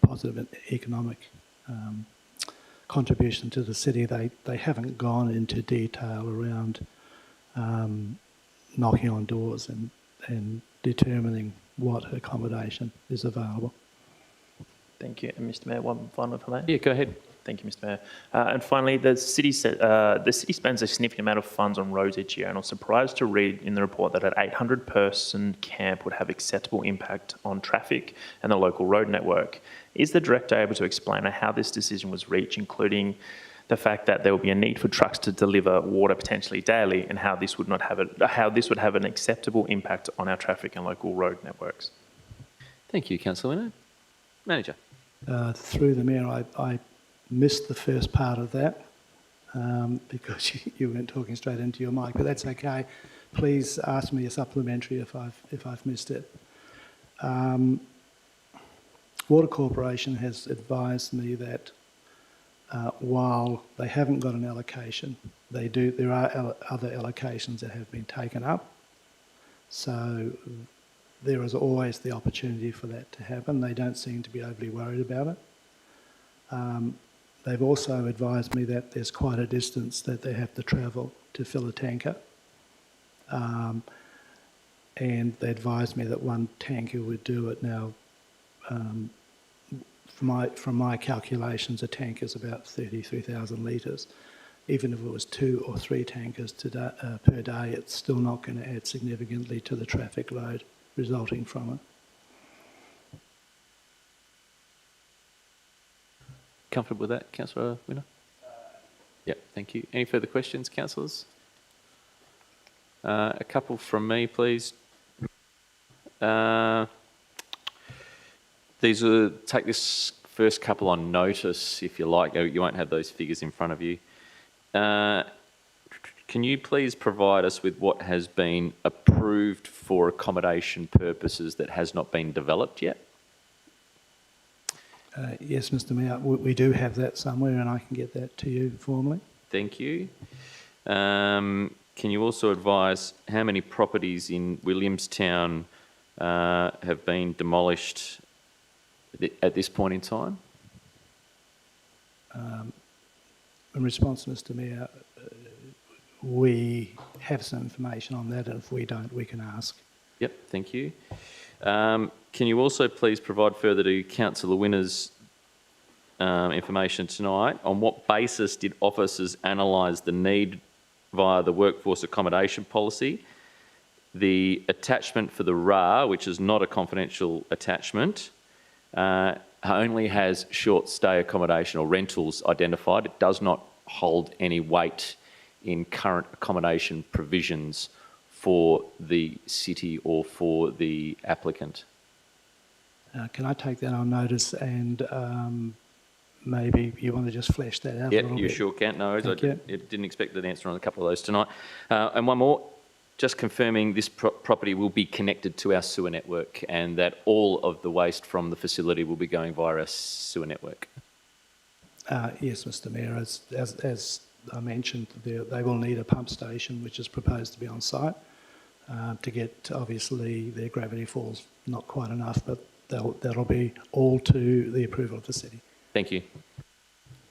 positive economic contribution to the city. They haven't gone into detail around knocking on doors and determining what accommodation is available. Thank you. And Mr. Mayor, one final, if I may. Yeah, go ahead. Thank you, Mr. Mayor. And finally, the city spends a significant amount of funds on roads each year, and I was surprised to read in the report that an 800-person camp would have acceptable impact on traffic and the local road network. Is the Director able to explain how this decision was reached, including the fact that there will be a need for trucks to deliver water potentially daily, and how this would have an acceptable impact on our traffic and local road networks? Thank you, Councillor Winner. Manager. Through the Mayor, I missed the first part of that because you weren't talking straight into your mic, but that's okay. Please ask me a supplementary if I've missed it. Water Corporation has advised me that while they haven't got an allocation, there are other allocations that have been taken up. So there is always the opportunity for that to happen. They don't seem to be overly worried about it. They've also advised me that there's quite a distance that they have to travel to fill a tanker. And they advised me that one tanker would do it now. From my calculations, a tanker is about 33,000 litres. Even if it was 2 or 3 tankers per day, it's still not going to add significantly to the traffic load resulting from it. Comfortable with that, Councillor Winner? Yep, thank you. Any further questions, councillors? A couple from me, please. Take this first couple on notice, if you like. You won't have those figures in front of you. Can you please provide us with what has been approved for accommodation purposes that has not been developed yet? Yes, Mr Mayor, we do have that somewhere and I can get that to you formally. Thank you. Can you also advise how many properties in Williamstown have been demolished at this point in time? In response, Mr Mayor, we have some information on that, and if we don't, we can ask. Yep, thank you. Can you also please provide further to Councillor Winner's information tonight? On what basis did officers analyse the need via the workforce accommodation policy? The attachment for the RA, which is not a confidential attachment, only has short stay accommodation or rentals identified. It does not hold any weight in current accommodation provisions for the city or for the applicant. Can I take that on notice and maybe you want to just flesh that out a little bit? You sure can. No, I you. didn't expect an answer on a couple of those tonight. And one more, just confirming this property will be connected to our sewer network and that all of the waste from the facility will be going via our sewer network. Yes, Mr Mayor, as I mentioned, they will need a pump station which is proposed to be on site to get, obviously, their gravity falls not quite enough, but that'll be all to the approval of the city. Thank you.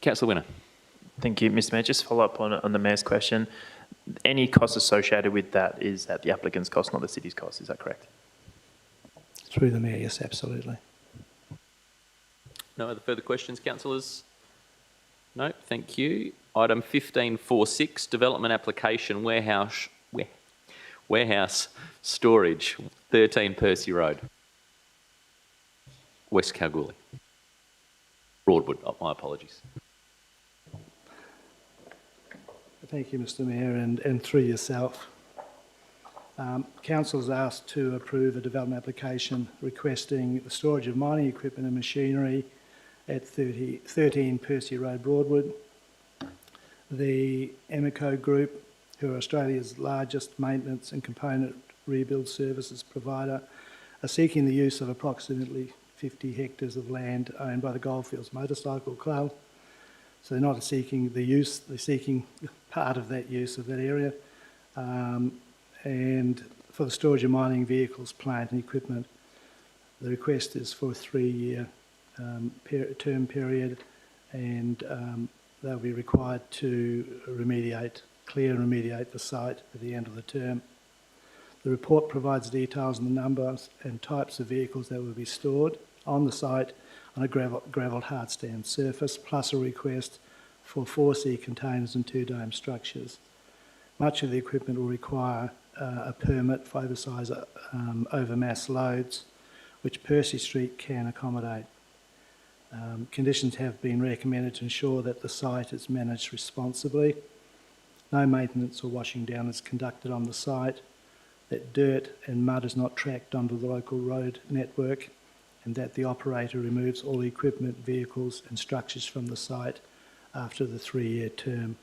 Councillor Winner. Thank you, Mr Mayor. Just follow up on the Mayor's question. Any cost associated with that is at the applicant's cost, not the city's cost. Is that correct? Through the Mayor, yes, absolutely. No other further questions, councillors? No, thank you. Item 15.4.6, development application warehouse storage, 13 Percy Road, West Kalgoorlie. Broadwood, my apologies. Thank you, Mr Mayor, and through yourself. Council is asked to approve a development application requesting the storage of mining equipment and machinery at 13 Percy Road, Broadwood. The Emeco Group, who are Australia's largest maintenance and component rebuild services provider, are seeking the use of approximately 50 hectares of land owned by the Goldfields Motorcycle Club. So they're not seeking the use, they're seeking part of that use of that area. And for the storage of mining vehicles, plant and equipment, the request is for a 3-year term period, and they'll be required to clear and remediate the site at the end of the term. The report provides details on the numbers and types of vehicles that will be stored on the site on a gravelled hardstand surface, plus a request for 4 sea containers and 2 dome structures. Much of the equipment will require a permit for overmass loads, which Percy Street can accommodate. Conditions have been recommended to ensure that the site is managed responsibly. No maintenance or washing down is conducted on the site, that dirt and mud is not tracked onto the local road network, and that the operator removes all equipment, vehicles and structures from the site after the 3-year term.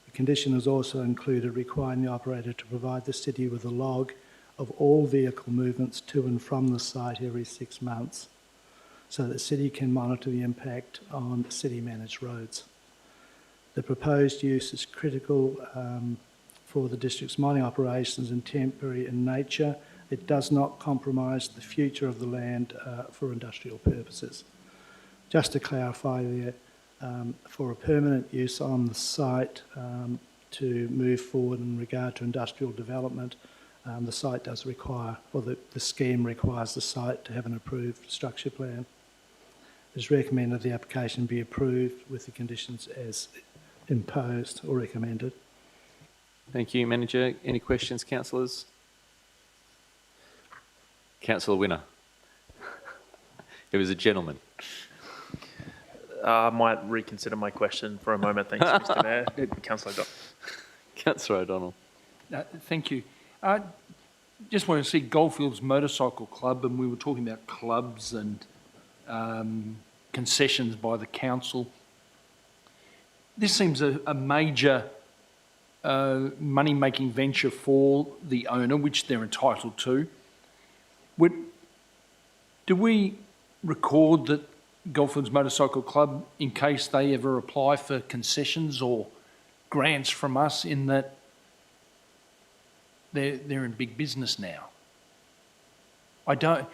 The condition has also included requiring the operator to provide the city with a log of all vehicle movements to and from the site every 6 months, so that the city can monitor the impact on city-managed roads. The proposed use is critical for the district's mining operations and temporary in nature. It does not compromise the future of the land for industrial purposes. Just to clarify there, for a permanent use on the site to move forward in regard to industrial development, the site does require, or the scheme requires the site to have an approved structure plan. It is recommended the application be approved with the conditions as imposed or recommended. Thank you, Manager. Any questions, councillors? Councillor Winner. It was a gentleman. I might reconsider my question for a moment. Thanks, Mr. Mayor. Councillor O'Donnell. Councillor O'Donnell. Thank you. Just want to see Goldfields Motorcycle Club, and we were talking about clubs and concessions by the council. This seems a major money-making venture for the owner, which they're entitled to. Do we record that Goldfields Motorcycle Club, in case they ever apply for concessions or grants from us, in that they're in big business now? I'll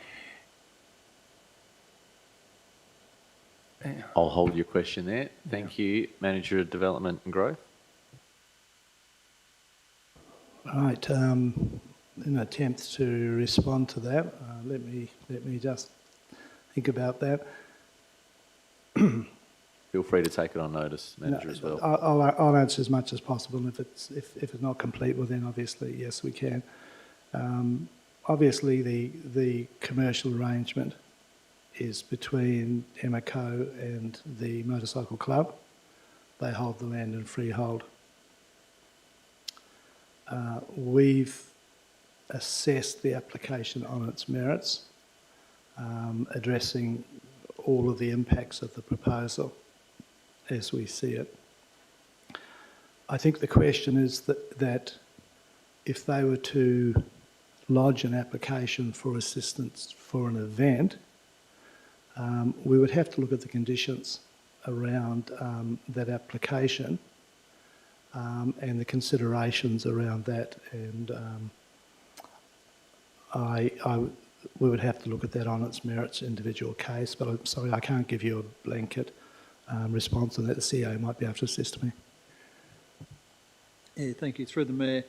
hold your question there. Thank you, Manager of Development and Growth. Right. In an attempt to respond to that, let me just think about that. Feel free to take it on notice, Manager, as well. I'll answer as much as possible, and if it's not complete, well then obviously yes we can. Obviously the commercial arrangement is between Emeco and the motorcycle club. They hold the land in freehold. We've assessed the application on its merits, addressing all of the impacts of the proposal as we see it. I think the question is that if they were to lodge an application for assistance for an event, we would have to look at the conditions around that application and the considerations around that, and we would have to look at that on its merits, individual case, but I'm sorry, I can't give you a blanket response on that. The CEO might be able to assist me. Yeah, thank you. Through the Mayor.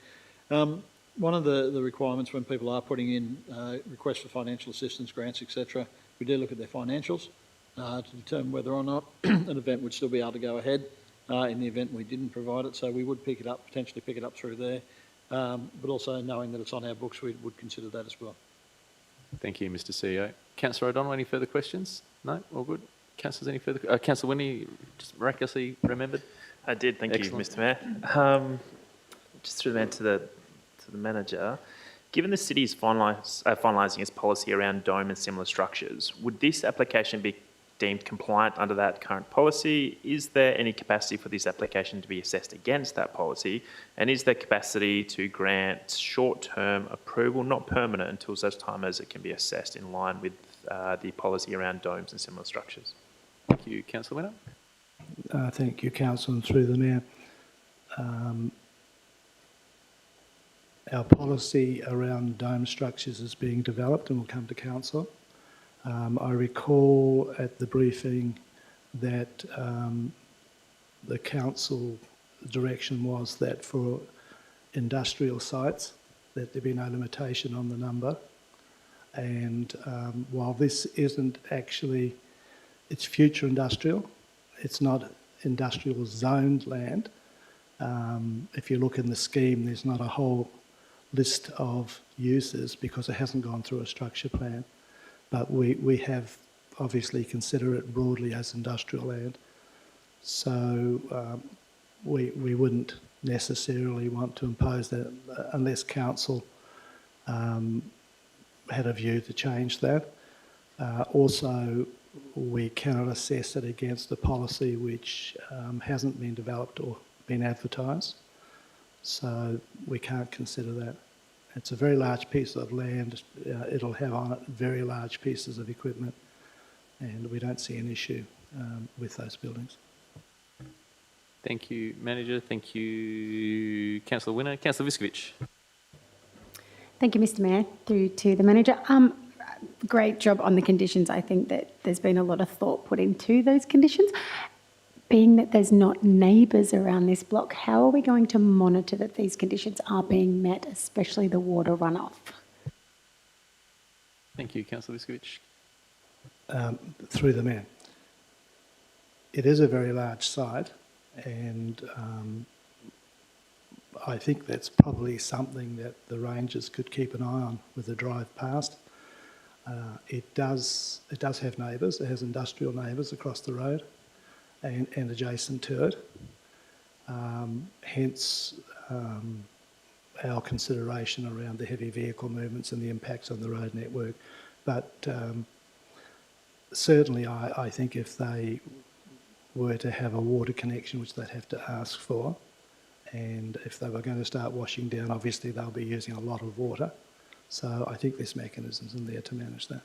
One of the requirements when people are putting in requests for financial assistance, grants, etc., we do look at their financials to determine whether or not an event would still be able to go ahead in the event we didn't provide it. So we would potentially pick it up through there, but also knowing that it's on our books, we would consider that as well. Thank you, Mr. CEO. Councillor O'Donnell, any further questions? No? All good? Councillors, any further? Councillor Winnie, just miraculously remembered? I did, thank Excellent. you, Mr. Mayor. Just through the mayor to the manager, given the city is finalising its policy around dome and similar structures, would this application be deemed compliant under that current policy? Is there any capacity for this application to be assessed against that policy? And is there capacity to grant short-term approval, not permanent, until such time as it can be assessed in line with the policy around domes and similar structures? Thank you, Councillor Winner. Thank you, Councillor, and through the Mayor. Our policy around dome structures is being developed and will come to Council. I recall at the briefing that the Council direction was that for industrial sites that there be no limitation on the number, and while this isn't actually, it's future industrial, it's not industrial zoned land. If you look in the scheme, there's not a whole list of uses because it hasn't gone through a structure plan, but we have obviously consider it broadly as industrial land. So we wouldn't necessarily want to impose that unless Council had a view to change that. Also, we cannot assess it against a policy which hasn't been developed or been advertised. So we can't consider that. It's a very large piece of land. It'll have on it very large pieces of equipment, and we don't see an issue with those buildings. Thank you, Manager. Thank you, Councillor Winner. Councillor Viskovich. Thank you, Mr Mayor. Through to the Manager. Great job on the conditions. I think that there's been a lot of thought put into those conditions. Being that there's not neighbours around this block, how are we going to monitor that these conditions are being met, especially the water runoff? Thank you, Councillor Viskovich. Through the Mayor. It is a very large site, and I think that's probably something that the rangers could keep an eye on with the drive past. It does have neighbours. It has industrial neighbours across the road and adjacent to it. Hence our consideration around the heavy vehicle movements and the impacts on the road network. But certainly I think if they were to have a water connection, which they'd have to ask for, and if they were going to start washing down, obviously they'll be using a lot of water. So I think there's mechanisms in there to manage that.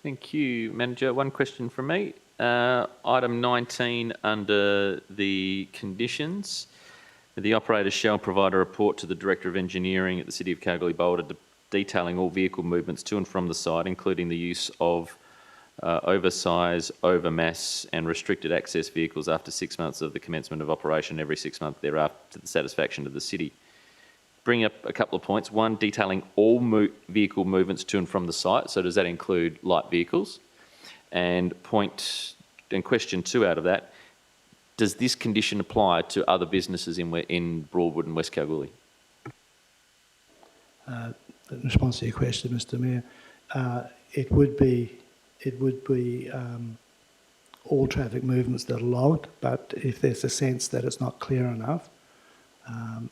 Thank you, Manager. One question from me. Item 19 under the conditions. The operator shall provide a report to the Director of Engineering at the City of Kalgoorlie-Boulder detailing all vehicle movements to and from the site, including the use of oversize, overmass and restricted access vehicles after 6 months of the commencement of operation, every 6 months thereafter, to the satisfaction of the City. Bring up a couple of points. One, detailing all vehicle movements to and from the site. So does that include light vehicles? And question 2 out of that, does this condition apply to other businesses in Broadwood and West Kalgoorlie? In response to your question, Mr Mayor, it would be all traffic movements that are logged, but if there's a sense that it's not clear enough,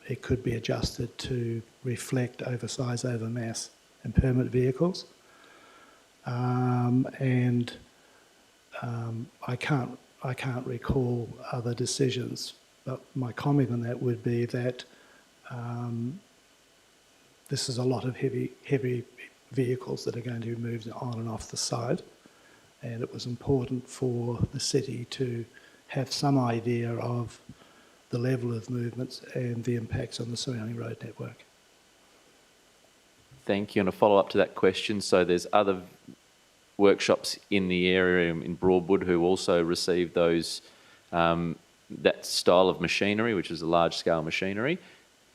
it could be adjusted to reflect oversize, overmass and permit vehicles. I can't recall other decisions, but my comment on that would be that this is a lot of heavy vehicles that are going to be moved on and off the site, and it was important for the city to have some idea of the level of movements and the impacts on the surrounding road network. Thank you. And a follow-up to that question. So there's other workshops in the area in Broadwood who also receive those that style of machinery, which is a large-scale machinery.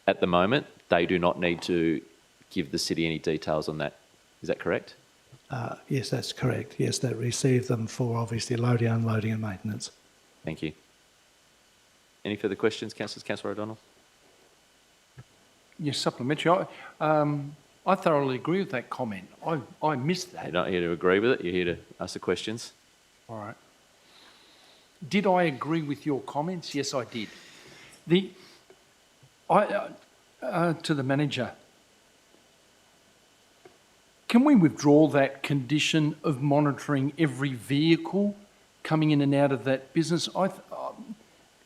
At the moment, they do not need to give the city any details on that. Is that correct? Yes, that's correct. Yes, they receive them for obviously loading, unloading and maintenance. Thank you. Any further questions, Councillors? Councillor O'Donnell? Yes, supplementary. I thoroughly agree with that comment. I missed that. You're not here to agree with it. You're here to ask the questions. All right. Did I agree with your comments? Yes, I did. To the Manager, can we withdraw that condition of monitoring every vehicle coming in and out of that business?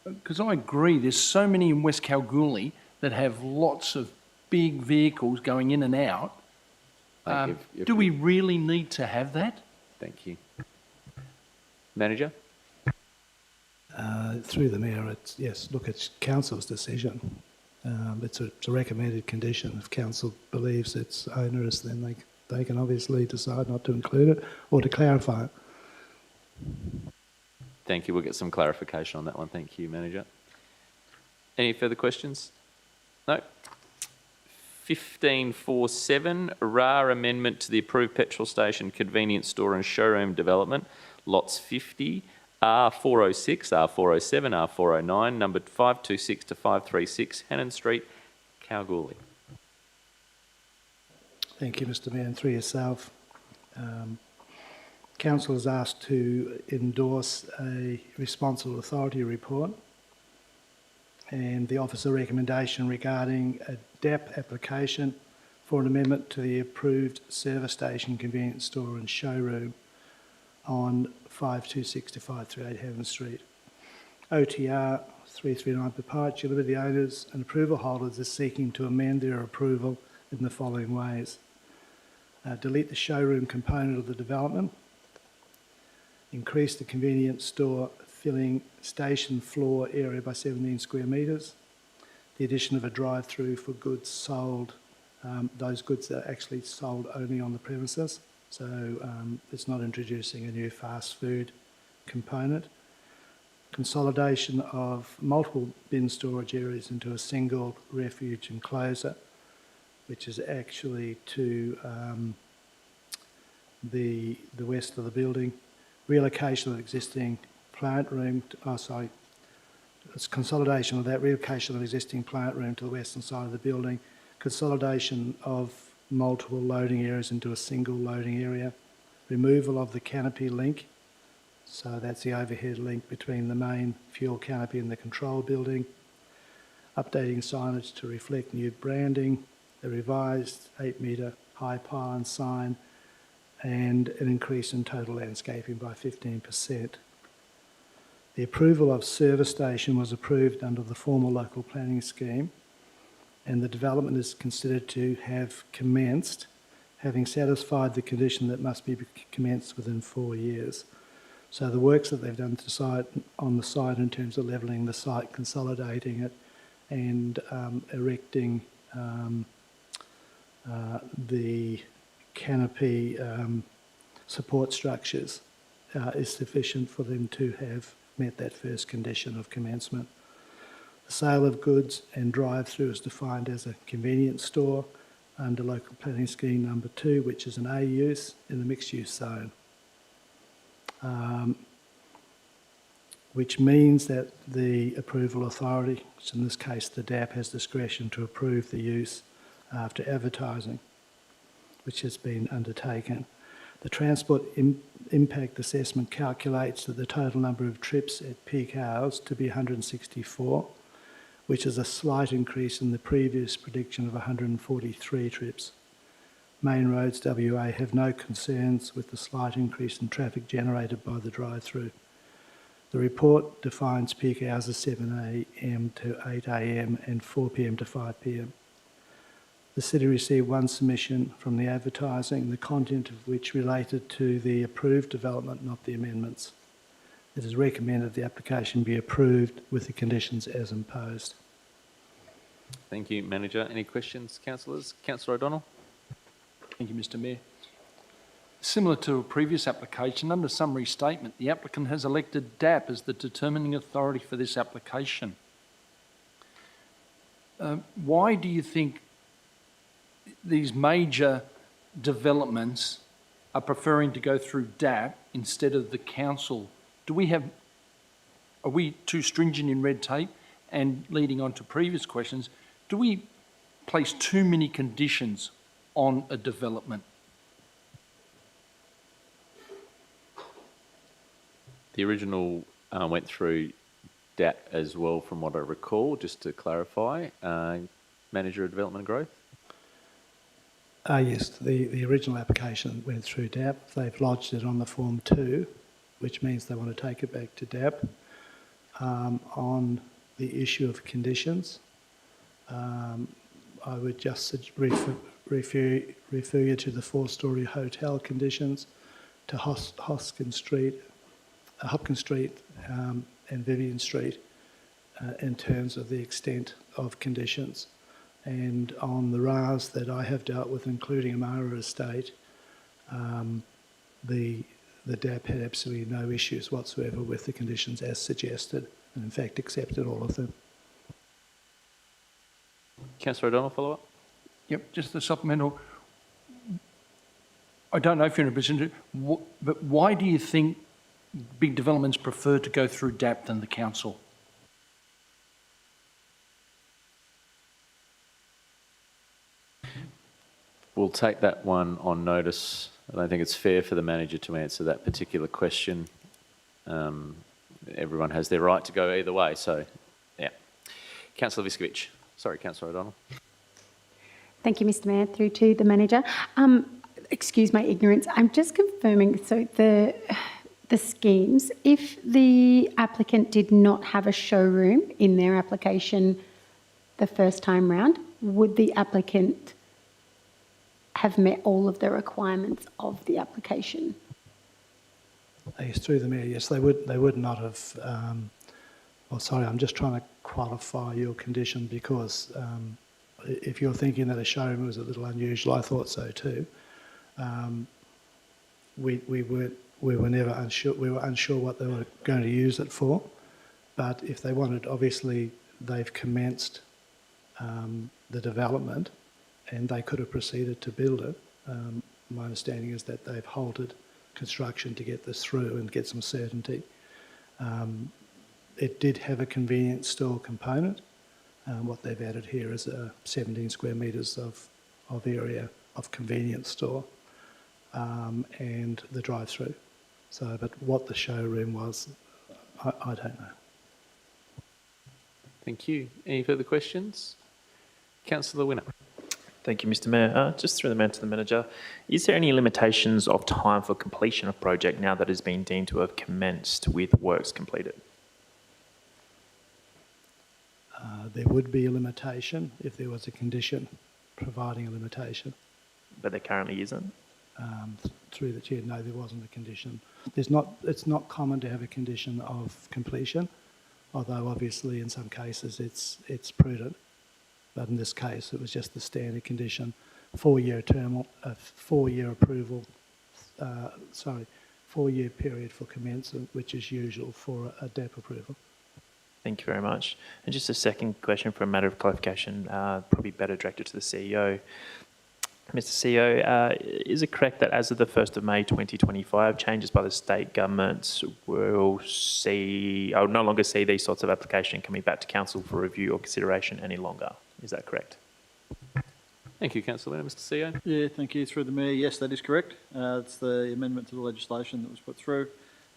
Because I agree, there's so many in West Kalgoorlie that have lots of big vehicles going in and out. Do we really need to have that? Thank you. Manager? Through the Mayor, it's Council's decision. It's a recommended condition. If Council believes it's onerous, then they can obviously decide not to include it or to clarify it. Thank you. We'll get some clarification on that one. Thank you, Manager. Any further questions? No. 1547, RAR amendment to the approved petrol station, convenience store and showroom development, lots 50, R406, R407, R409, numbered 526 to 536, Hannon Street, Kalgoorlie. Thank you, Mr Mayor, and through yourself. Council is asked to endorse a responsible authority report and the officer recommendation regarding a DAP application for an amendment to the approved service station, convenience store and showroom on 526 to 538 Heaven Street. OTR 339 Proprietary Limited owners and approval holders are seeking to amend their approval in the following ways. Delete the showroom component of the development, increase the convenience store filling station floor area by 17 square metres, the addition of a drive-through for goods sold. Those goods are actually sold only on the premises, so it's not introducing a new fast food component. Consolidation of multiple bin storage areas into a single refuge enclosure, which is actually to the west of the building. Relocation of existing plant room, it's consolidation of that, relocation of existing plant room to the western side of the building, consolidation of multiple loading areas into a single loading area, removal of the canopy link, so that's the overhead link between the main fuel canopy and the control building, updating signage to reflect new branding, a revised 8-metre high pylon sign, and an increase in total landscaping by 15%. The approval of service station was approved under the formal local planning scheme, and the development is considered to have commenced, having satisfied the condition that must be commenced within 4 years. So the works that they've done on the site in terms of levelling the site, consolidating it, and erecting the canopy support structures is sufficient for them to have met that first condition of commencement. The sale of goods and drive-through is defined as a convenience store under local planning scheme number 2, which is an A use in the mixed-use zone. Which means that the approval authority, which in this case the DAP, has discretion to approve the use after advertising, which has been undertaken. The transport impact assessment calculates that the total number of trips at peak hours to be 164, which is a slight increase in the previous prediction of 143 trips. Main roads WA have no concerns with the slight increase in traffic generated by the drive-through. The report defines peak hours as 7 a.m. to 8 a.m. and 4 p.m. to 5 p.m. The city received one submission from the advertising, the content of which related to the approved development, not the amendments. It is recommended the application be approved with the conditions as imposed. Thank you, Manager. Any questions, councillors? Councillor O'Donnell? Thank you, Mr Mayor. Similar to a previous application, under summary statement, the applicant has elected DAP as the determining authority for this application. Why do you think these major developments are preferring to go through DAP instead of the council? Are we too stringent in red tape? And leading on to previous questions, do we place too many conditions on a development? The original went through DAP as well, from what I recall, just to clarify. Manager of Development and Growth? Yes, the original application went through DAP. They've lodged it on the Form 2, which means they want to take it back to DAP. On the issue of conditions, I would just refer you to the 4-storey hotel conditions, to Hopkins Street and Vivian Street in terms of the extent of conditions. And on the RAs that I have dealt with, including Amara Estate, the DAP had absolutely no issues whatsoever with the conditions as suggested, and in fact accepted all of them. Councillor O'Donnell, follow up? Yep, just the supplemental. I don't know if you're in a position to, but why do you think big developments prefer to go through DAP than the council? We'll take that one on notice. I don't think it's fair for the manager to answer that particular question. Everyone has their right to go either way, so yeah. Councillor Viskovich. Sorry, Councillor O'Donnell. Thank you, Mr Mayor. Through to the manager. Excuse my ignorance. I'm just confirming, so the the schemes, if the applicant did not have a showroom in their application the first time round, would the applicant have met all of the requirements of the application? Yes, through the Mayor, yes, they would not have. Well, sorry, I'm just trying to qualify your condition because if you're thinking that a showroom was a little unusual, I thought so too. We were never unsure. We were unsure what they were going to use it for, but if they wanted, obviously they've commenced the development, and they could have proceeded to build it. My understanding is that they've halted construction to get this through and get some certainty. It did have a convenience store component. What they've added here is 17 square metres of area of convenience store and the drive-through. So, but what the showroom was, I don't know. Thank you. Any further questions? Councillor Winner. Thank you, Mr. Mayor. Just through the mayor to the manager, is there any limitations of time for completion of project now that has been deemed to have commenced with works completed? There would be a limitation if there was a condition providing a limitation. But there currently isn't. Through the chair, no, there wasn't a condition. It's not common to have a condition of completion, although obviously in some cases it's prudent. But in this case, it was just the standard condition, 4-year term, 4-year approval, 4-year period for commencement, which is usual for a DAP approval. Thank you very much. And just a second question for a matter of clarification, probably better directed to the CEO. Mr. CEO, is it correct that as of the 1st of May 2025, changes by the state government will no longer see these sorts of application coming back to council for review or consideration any longer? Is that correct? Thank you, Councillor Winner. Mr. CEO. Yeah, thank you. Through the Mayor, yes, that is correct. It's the amendment to the legislation that was put through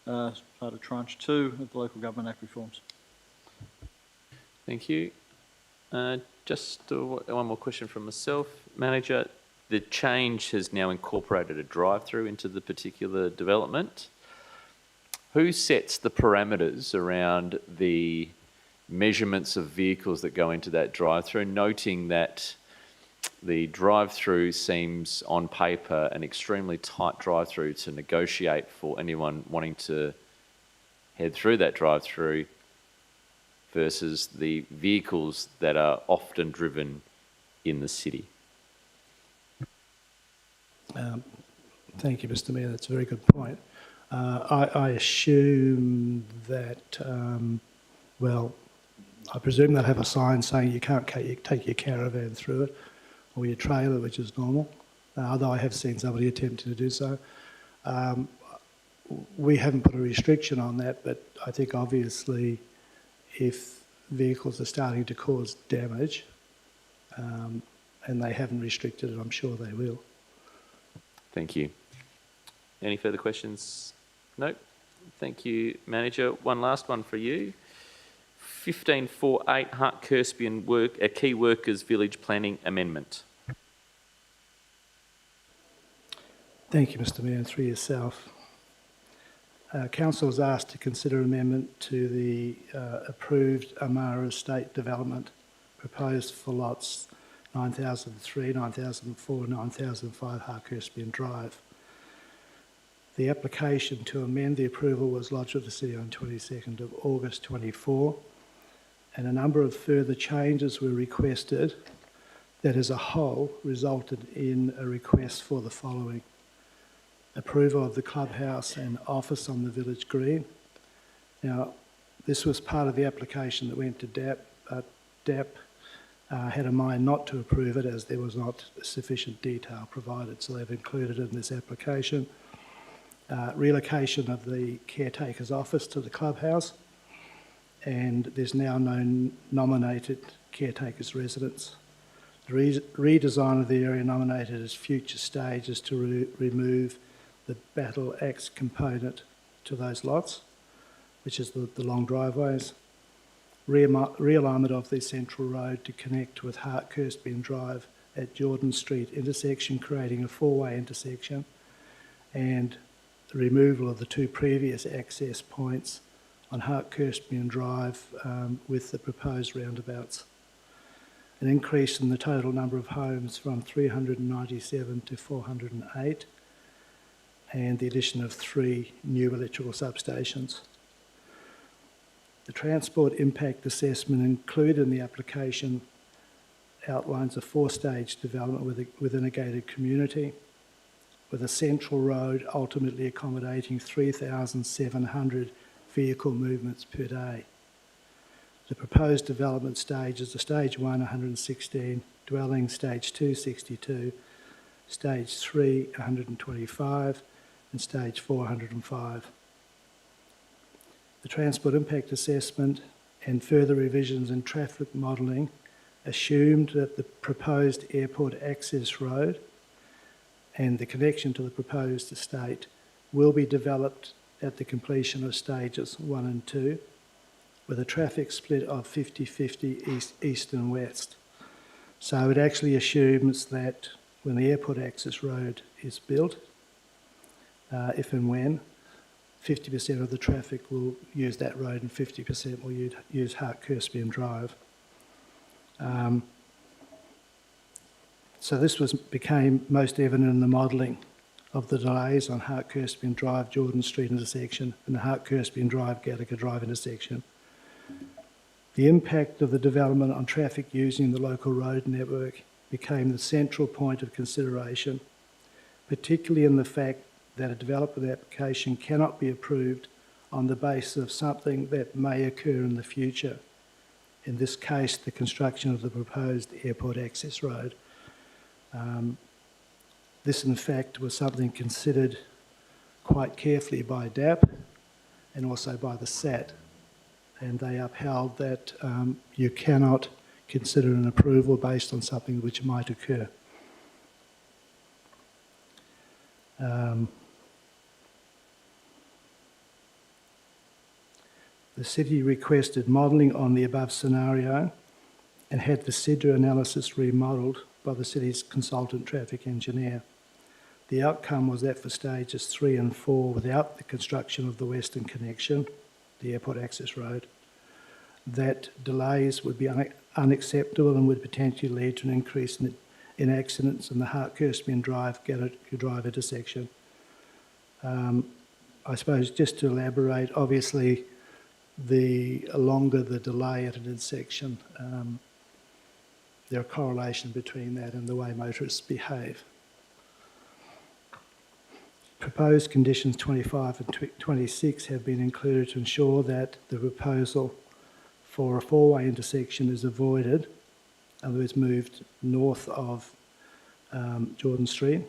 as part of Tranche 2 of the Local Government Act reforms. Thank you. Just one more question from myself. Manager, the change has now incorporated a drive-through into the particular development. Who sets the parameters around the measurements of vehicles that go into that drive-through, noting that the drive-through seems on paper an extremely tight drive-through to negotiate for anyone wanting to head through that drive-through versus the vehicles that are often driven in the city? Thank you, Mr. Mayor. That's a very good point. I assume that, I presume they'll have a sign saying you can't take your caravan through it or your trailer, which is normal, although I have seen somebody attempting to do so. We haven't put a restriction on that, but I think obviously if vehicles are starting to cause damage and they haven't restricted it, I'm sure they will. Thank you. Any further questions? No. Thank you, Manager. One last one for you. 1548 Hart-Kerspian Key Workers Village Planning Amendment. Thank you, Mr. Mayor, and through yourself. Council was asked to consider amendment to the approved Amara Estate development proposed for lots 9003, 9004, 9005 Hart-Kerspian Drive. The application to amend the approval was lodged with the City on 22nd of August 24, and a number of further changes were requested that as a whole resulted in a request for the following: approval of the clubhouse and office on the village green. Now, this was part of the application that went to DAP, but DAP had a mind not to approve it as there was not sufficient detail provided, so they've included it in this application. Relocation of the caretaker's office to the clubhouse, and there's now no nominated caretaker's residence. The redesign of the area nominated as future stages to remove the battle axe component to those lots, which is the long driveways. Realignment of the central road to connect with Hart-Kerspian Drive at Jordan Street intersection, creating a 4-way intersection, and the removal of the two previous access points on Hart-Kirstbian Drive with the proposed roundabouts. An increase in the total number of homes from 397 to 408, and the addition of 3 new electrical substations. The transport impact assessment included in the application outlines a 4-stage development within a gated community, with a central road ultimately accommodating 3,700 vehicle movements per day. The proposed development stages are Stage 1, 116, dwellings, Stage 2, 62, Stage 3, 125, and Stage 4, 105. The transport impact assessment and further revisions in traffic modelling assumed that the proposed airport access road and the connection to the proposed estate will be developed at the completion of stages 1 and 2, with a traffic split of 50-50 east and west. So it actually assumes that when the airport access road is built, if and when, 50% of the traffic will use that road and 50% will use Hart-Kirstbian Drive. So this became most evident in the modelling of the delays on Hart-Kirstbian Drive, Jordan Street intersection, and the Hart-Kirstbian Drive, Gattaca Drive intersection. The impact of the development on traffic using the local road network became the central point of consideration, particularly in the fact that a development application cannot be approved on the basis of something that may occur in the future. In this case, the construction of the proposed airport access road. This, in fact, was something considered quite carefully by DAP and also by the SAT, and they upheld that you cannot consider an approval based on something which might occur. The city requested modelling on the above scenario and had the CIDRA analysis remodelled by the city's consultant traffic engineer. The outcome was that for stages 3 and 4, without the construction of the western connection, the airport access road, that delays would be unacceptable and would potentially lead to an increase in accidents in the Hart-Kirstbian Drive, Gattaca Drive intersection. I suppose just to elaborate, obviously the longer the delay at an intersection, there are correlation between that and the way motorists behave. Proposed conditions 25 and 26 have been included to ensure that the proposal for a 4-way intersection is avoided, in other words, moved north of Jordan Street,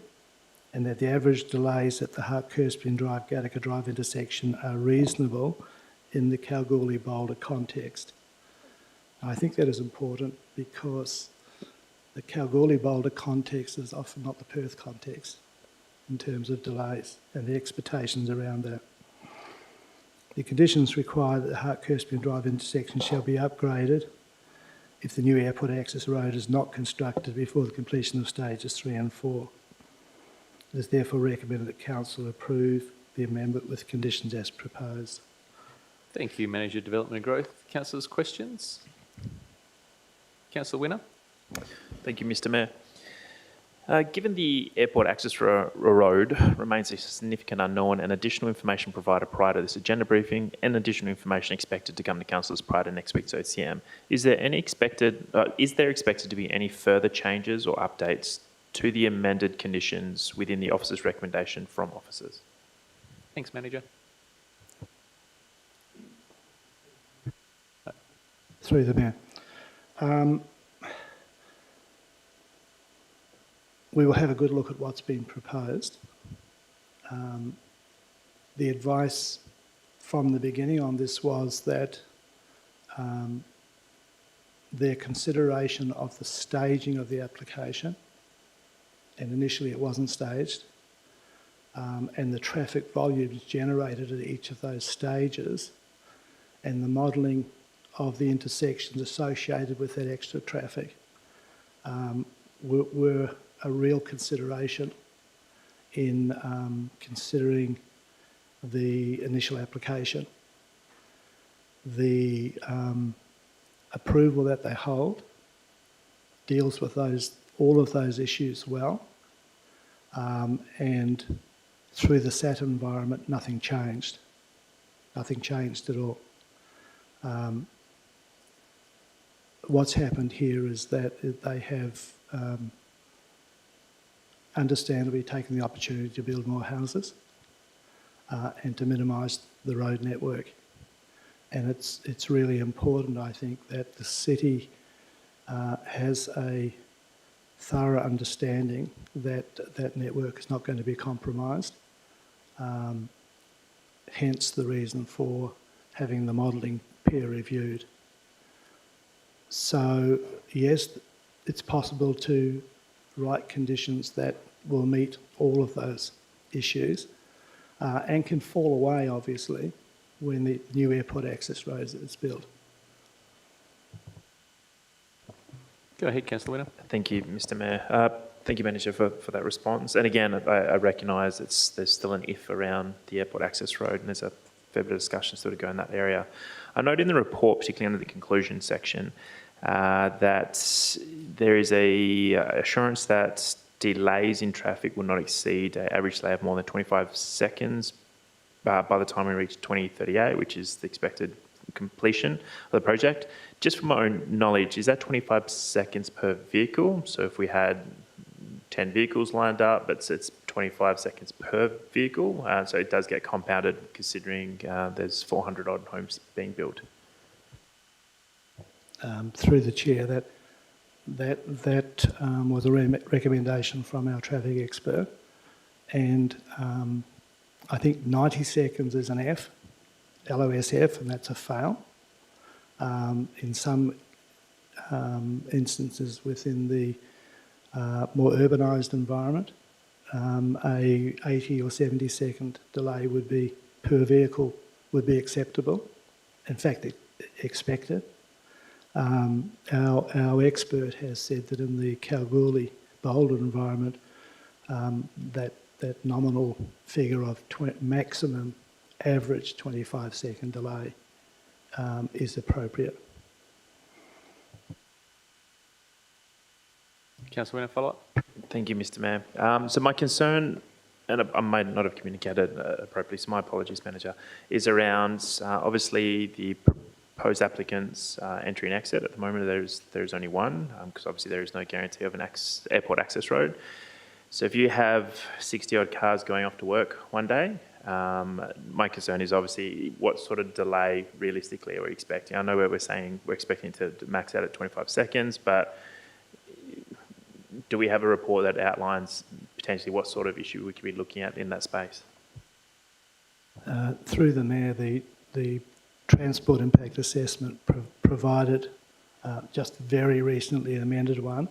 and that the average delays at the Hart-Kirstbian Drive, Gattaca Drive intersection are reasonable in the Kalgoorlie-Boulder context. I think that is important because the Kalgoorlie-Boulder context is often not the Perth context in terms of delays and the expectations around that. The conditions require that the Hart-Kirstbian Drive intersection shall be upgraded if the new airport access road is not constructed before the completion of stages 3 and 4. It is therefore recommended that Council approve the amendment with conditions as proposed. Thank you, Manager Development and Growth. Councillors, questions? Councillor Winner? Thank you, Mr. Mayor. Given the airport access road remains a significant unknown and additional information provided prior to this agenda briefing and additional information expected to come to councillors prior to next week's OCM, is there expected to be any further changes or updates to the amended conditions within the officer's recommendation from officers? Thanks, Manager. Through the Mayor. We will have a good look at what's been proposed. The advice from the beginning on this was that their consideration of the staging of the application, and initially it wasn't staged, and the traffic volumes generated at each of those stages, and the modelling of the intersections associated with that extra traffic were a real consideration in considering the initial application. The approval that they hold deals with all of those issues well, and through the SAT environment, nothing changed. Nothing changed at all. What's happened here is that they have understandably taken the opportunity to build more houses and to minimise the road network. And it's really important, I think, that the city has a thorough understanding that that network is not going to be compromised. Hence the reason for having the modelling peer reviewed. So yes, it's possible to write conditions that will meet all of those issues and can fall away, obviously, when the new airport access road is built. Go ahead, Councillor Winner. Thank you, Mr Mayor. Thank you, Manager, for that response. And again, I recognise there's still an if around the airport access road, and there's a fair bit of discussion still to go in that area. I note in the report, particularly under the conclusion section, that there is a assurance that delays in traffic will not exceed an average delay of more than 25 seconds by the time we reach 2038, which is the expected completion of the project. Just from my own knowledge, is that 25 seconds per vehicle? So if we had 10 vehicles lined up, it's 25 seconds per vehicle. So it does get compounded considering there's 400 odd homes being built. Through the chair, that was a recommendation from our traffic expert, and I think 90 seconds is an F, LOSF, and that's a fail. In some instances within the more urbanised environment, a 80 or 70 second delay would be per vehicle would be acceptable. In fact, expected. Our expert has said that in the Kalgoorlie-Boulder environment, that nominal figure of maximum average 25 second delay is appropriate. Councillor Winner, follow up. Thank you, Mr Mayor. So my concern, and I might not have communicated appropriately, so my apologies, Manager, is around obviously the proposed applicants entry and exit. At the moment, there's only one, because obviously there is no guarantee of an airport access road. So if you have 60 odd cars going off to work one day, my concern is obviously what sort of delay realistically are we expecting? I know where we're saying we're expecting to max out at 25 seconds, but do we have a report that outlines potentially what sort of issue we could be looking at in that space? Through the Mayor, the Transport Impact Assessment provided just very recently an amended one,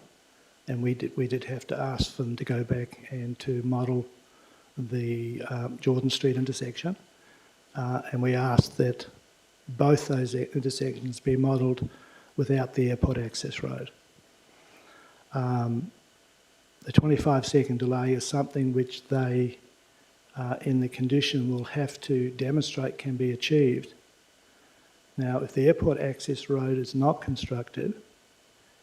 and we did have to ask for them to go back and to model the Jordan Street intersection, and we asked that both those intersections be modelled without the airport access road. The 25-second delay is something which they, in the condition, will have to demonstrate can be achieved. Now, if the airport access road is not constructed,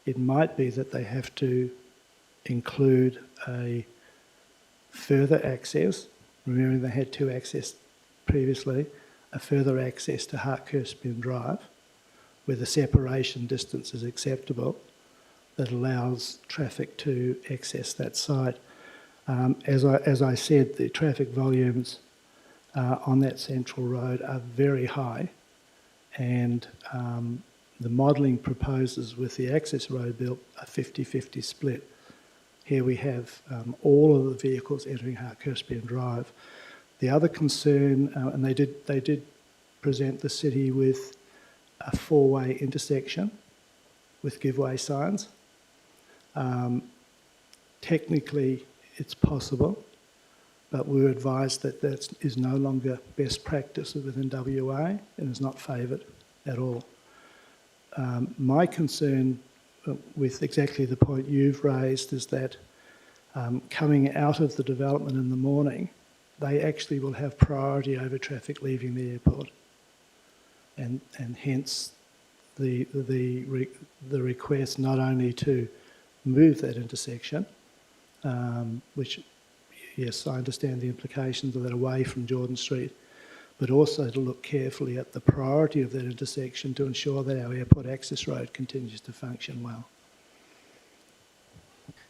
it might be that they have to include a further access, remembering they had two access previously, a further access to Hartkerspin Drive, where the separation distance is acceptable, that allows traffic to access that site. As I said, the traffic volumes on that central road are very high, and the modelling proposes with the access road built a 50-50 split. Here we have all of the vehicles entering Hartkerspin Drive. The other concern, and they did present the city with a four-way intersection with give-way signs. Technically, it's possible, but we were advised that that is no longer best practice within WA and is not favoured at all. My concern with exactly the point you've raised is that coming out of the development in the morning, they actually will have priority over traffic leaving the airport, and hence the request not only to move that intersection, which, yes, I understand the implications of that away from Jordan Street, but also to look carefully at the priority of that intersection to ensure that our airport access road continues to function well.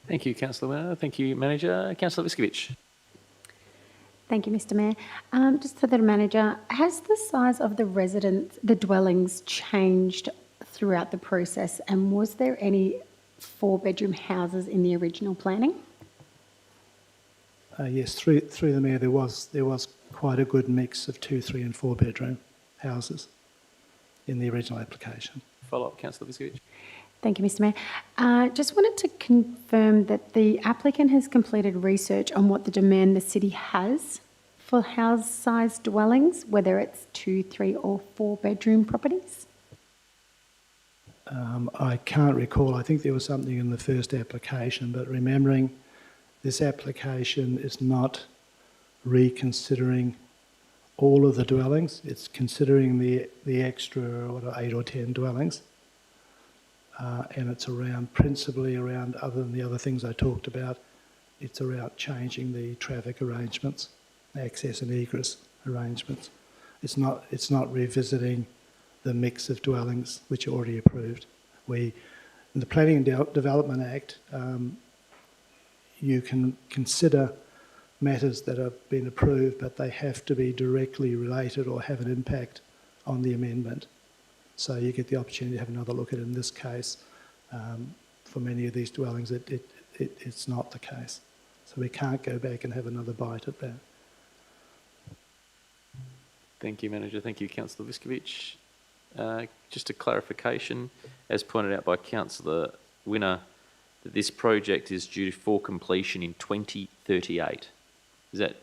Thank you, Councillor Winner. Thank you, Manager. Councillor Viskovich. Thank you, Mr Mayor. Just for the Manager, has the size of the dwellings changed throughout the process, and was there any 4-bedroom houses in the original planning? Yes, through the Mayor, there was quite a good mix of 2, 3 and 4 bedroom houses in the original application. Follow up, Councillor Viskovich. Thank you, Mr Mayor. Just wanted to confirm that the applicant has completed research on what the demand the city has for house-sized dwellings, whether it's 2, 3 or 4-bedroom properties? I can't recall. I think there was something in the first application, but remembering this application is not reconsidering all of the dwellings. It's considering the extra 8 or 10 dwellings. And it's principally around, other than the other things I talked about, it's around changing the traffic arrangements, access and egress arrangements. It's not revisiting the mix of dwellings which are already approved. In the Planning and Development Act, you can consider matters that have been approved, but they have to be directly related or have an impact on the amendment. So you get the opportunity to have another look at it. In this case, for many of these dwellings, it's not the case. So we can't go back and have another bite at that. Thank you, Manager. Thank you, Councillor Viskovich. Just a clarification, as pointed out by Councillor Winner, that this project is due for completion in 2038. Is that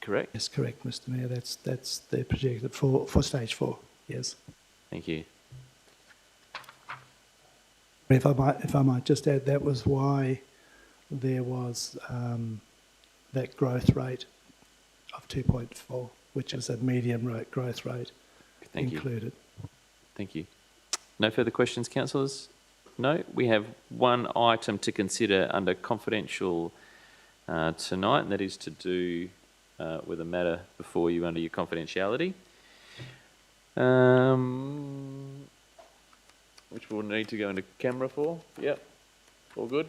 correct? Yes, correct, Mr Mayor. That's the projected for stage 4. Yes. Thank you. If I might just add, that was why there was that growth rate of 2.4, which is a medium rate growth rate included. Thank you. No further questions, councillors? No. We have one item to consider under confidential tonight, and that is to do with a matter before you under your confidentiality, which we'll need to go into camera for. Yep. All good.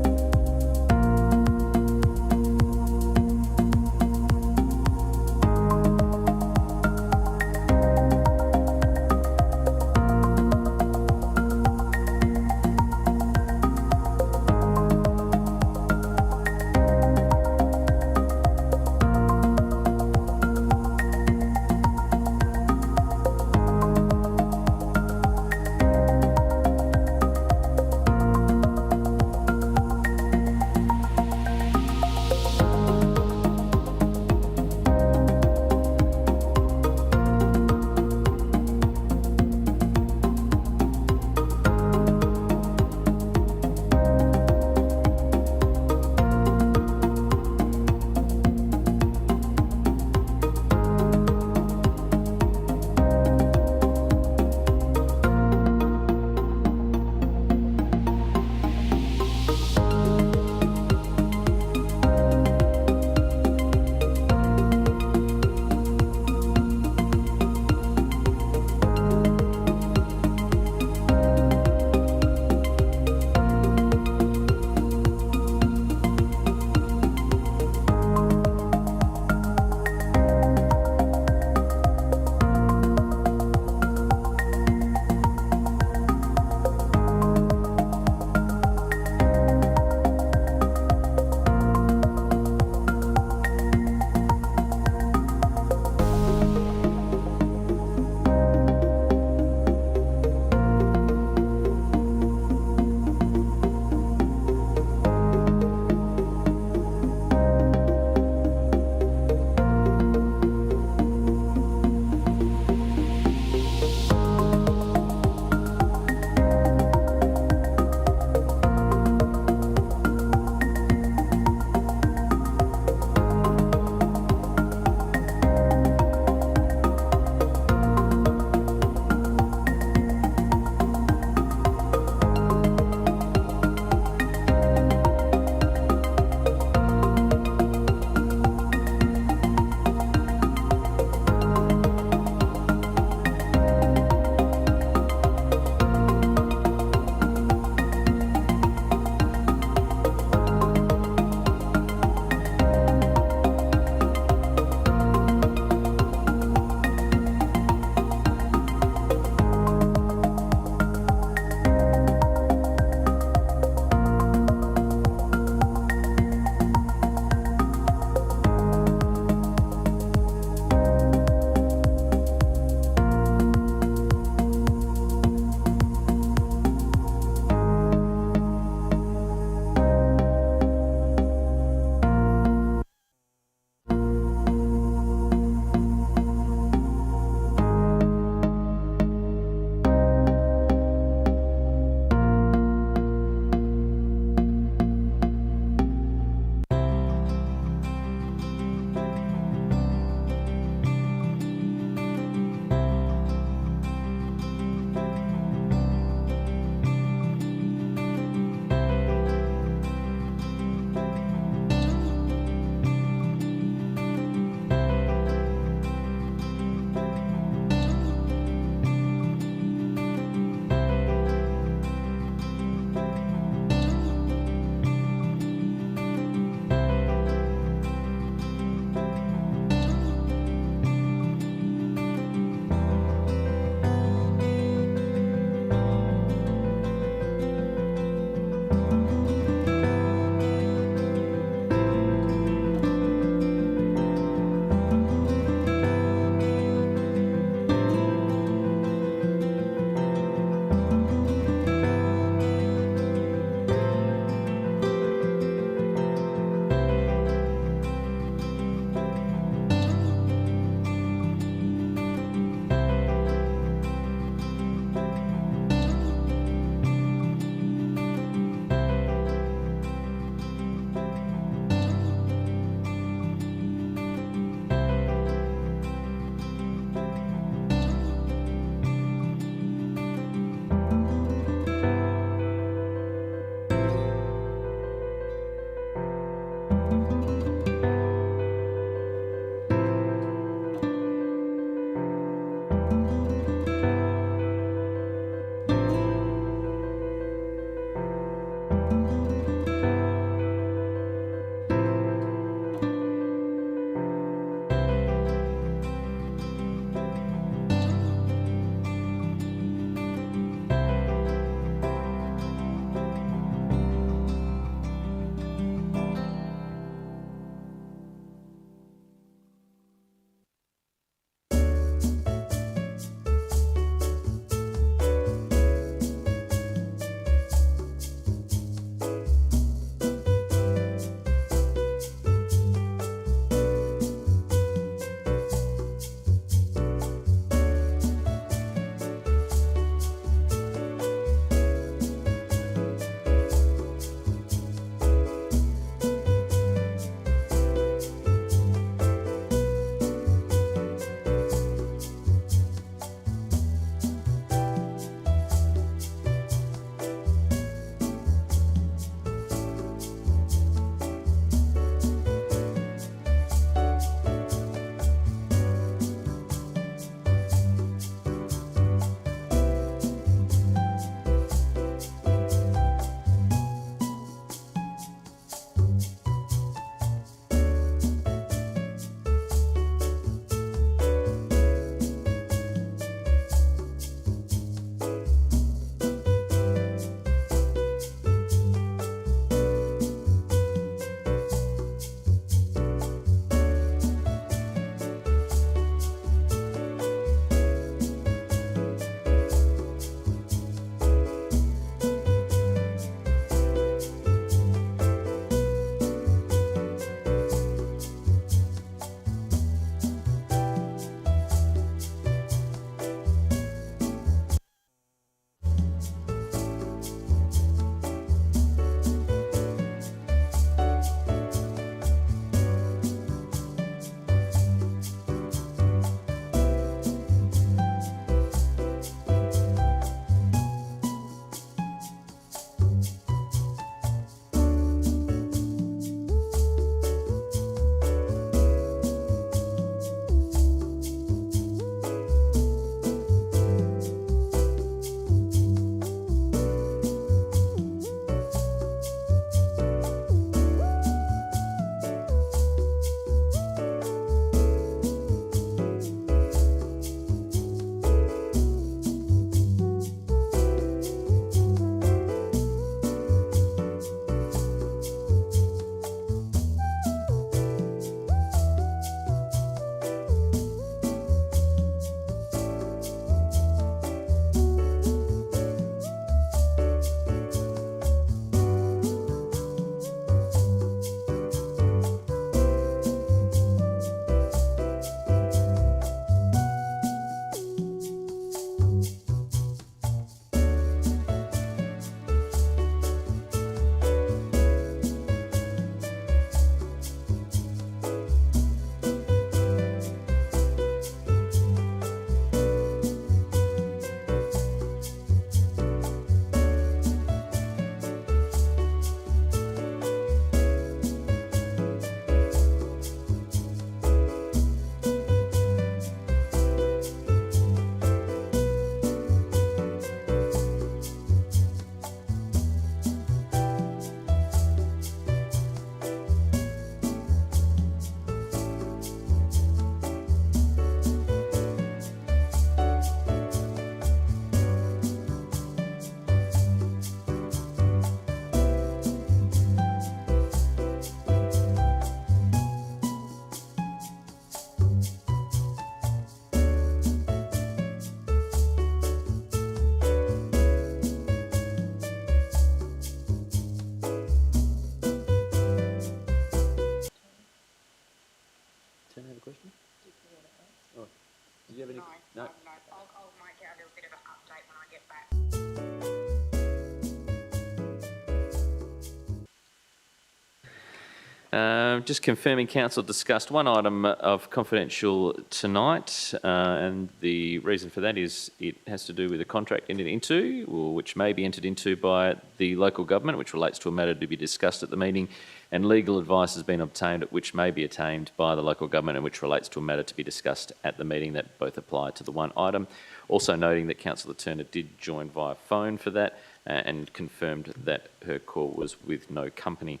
Just confirming council discussed one item of confidential tonight, and the reason for that is it has to do with a contract entered into, or which may be entered into by the local government, which relates to a matter to be discussed at the meeting, and legal advice has been obtained which may be attained by the local government and which relates to a matter to be discussed at the meeting. That both apply to the one item. Also noting that Councillor Turner did join via phone for that and confirmed that her call was with no company.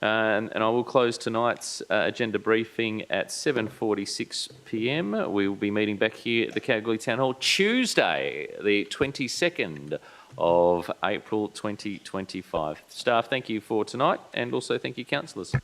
And I will close tonight's agenda briefing at 7:46 p.m. We will be meeting back here at the Kalgoorlie Town Hall Tuesday, the 22nd of April 2025. Staff, thank you for tonight, and also thank you, councillors.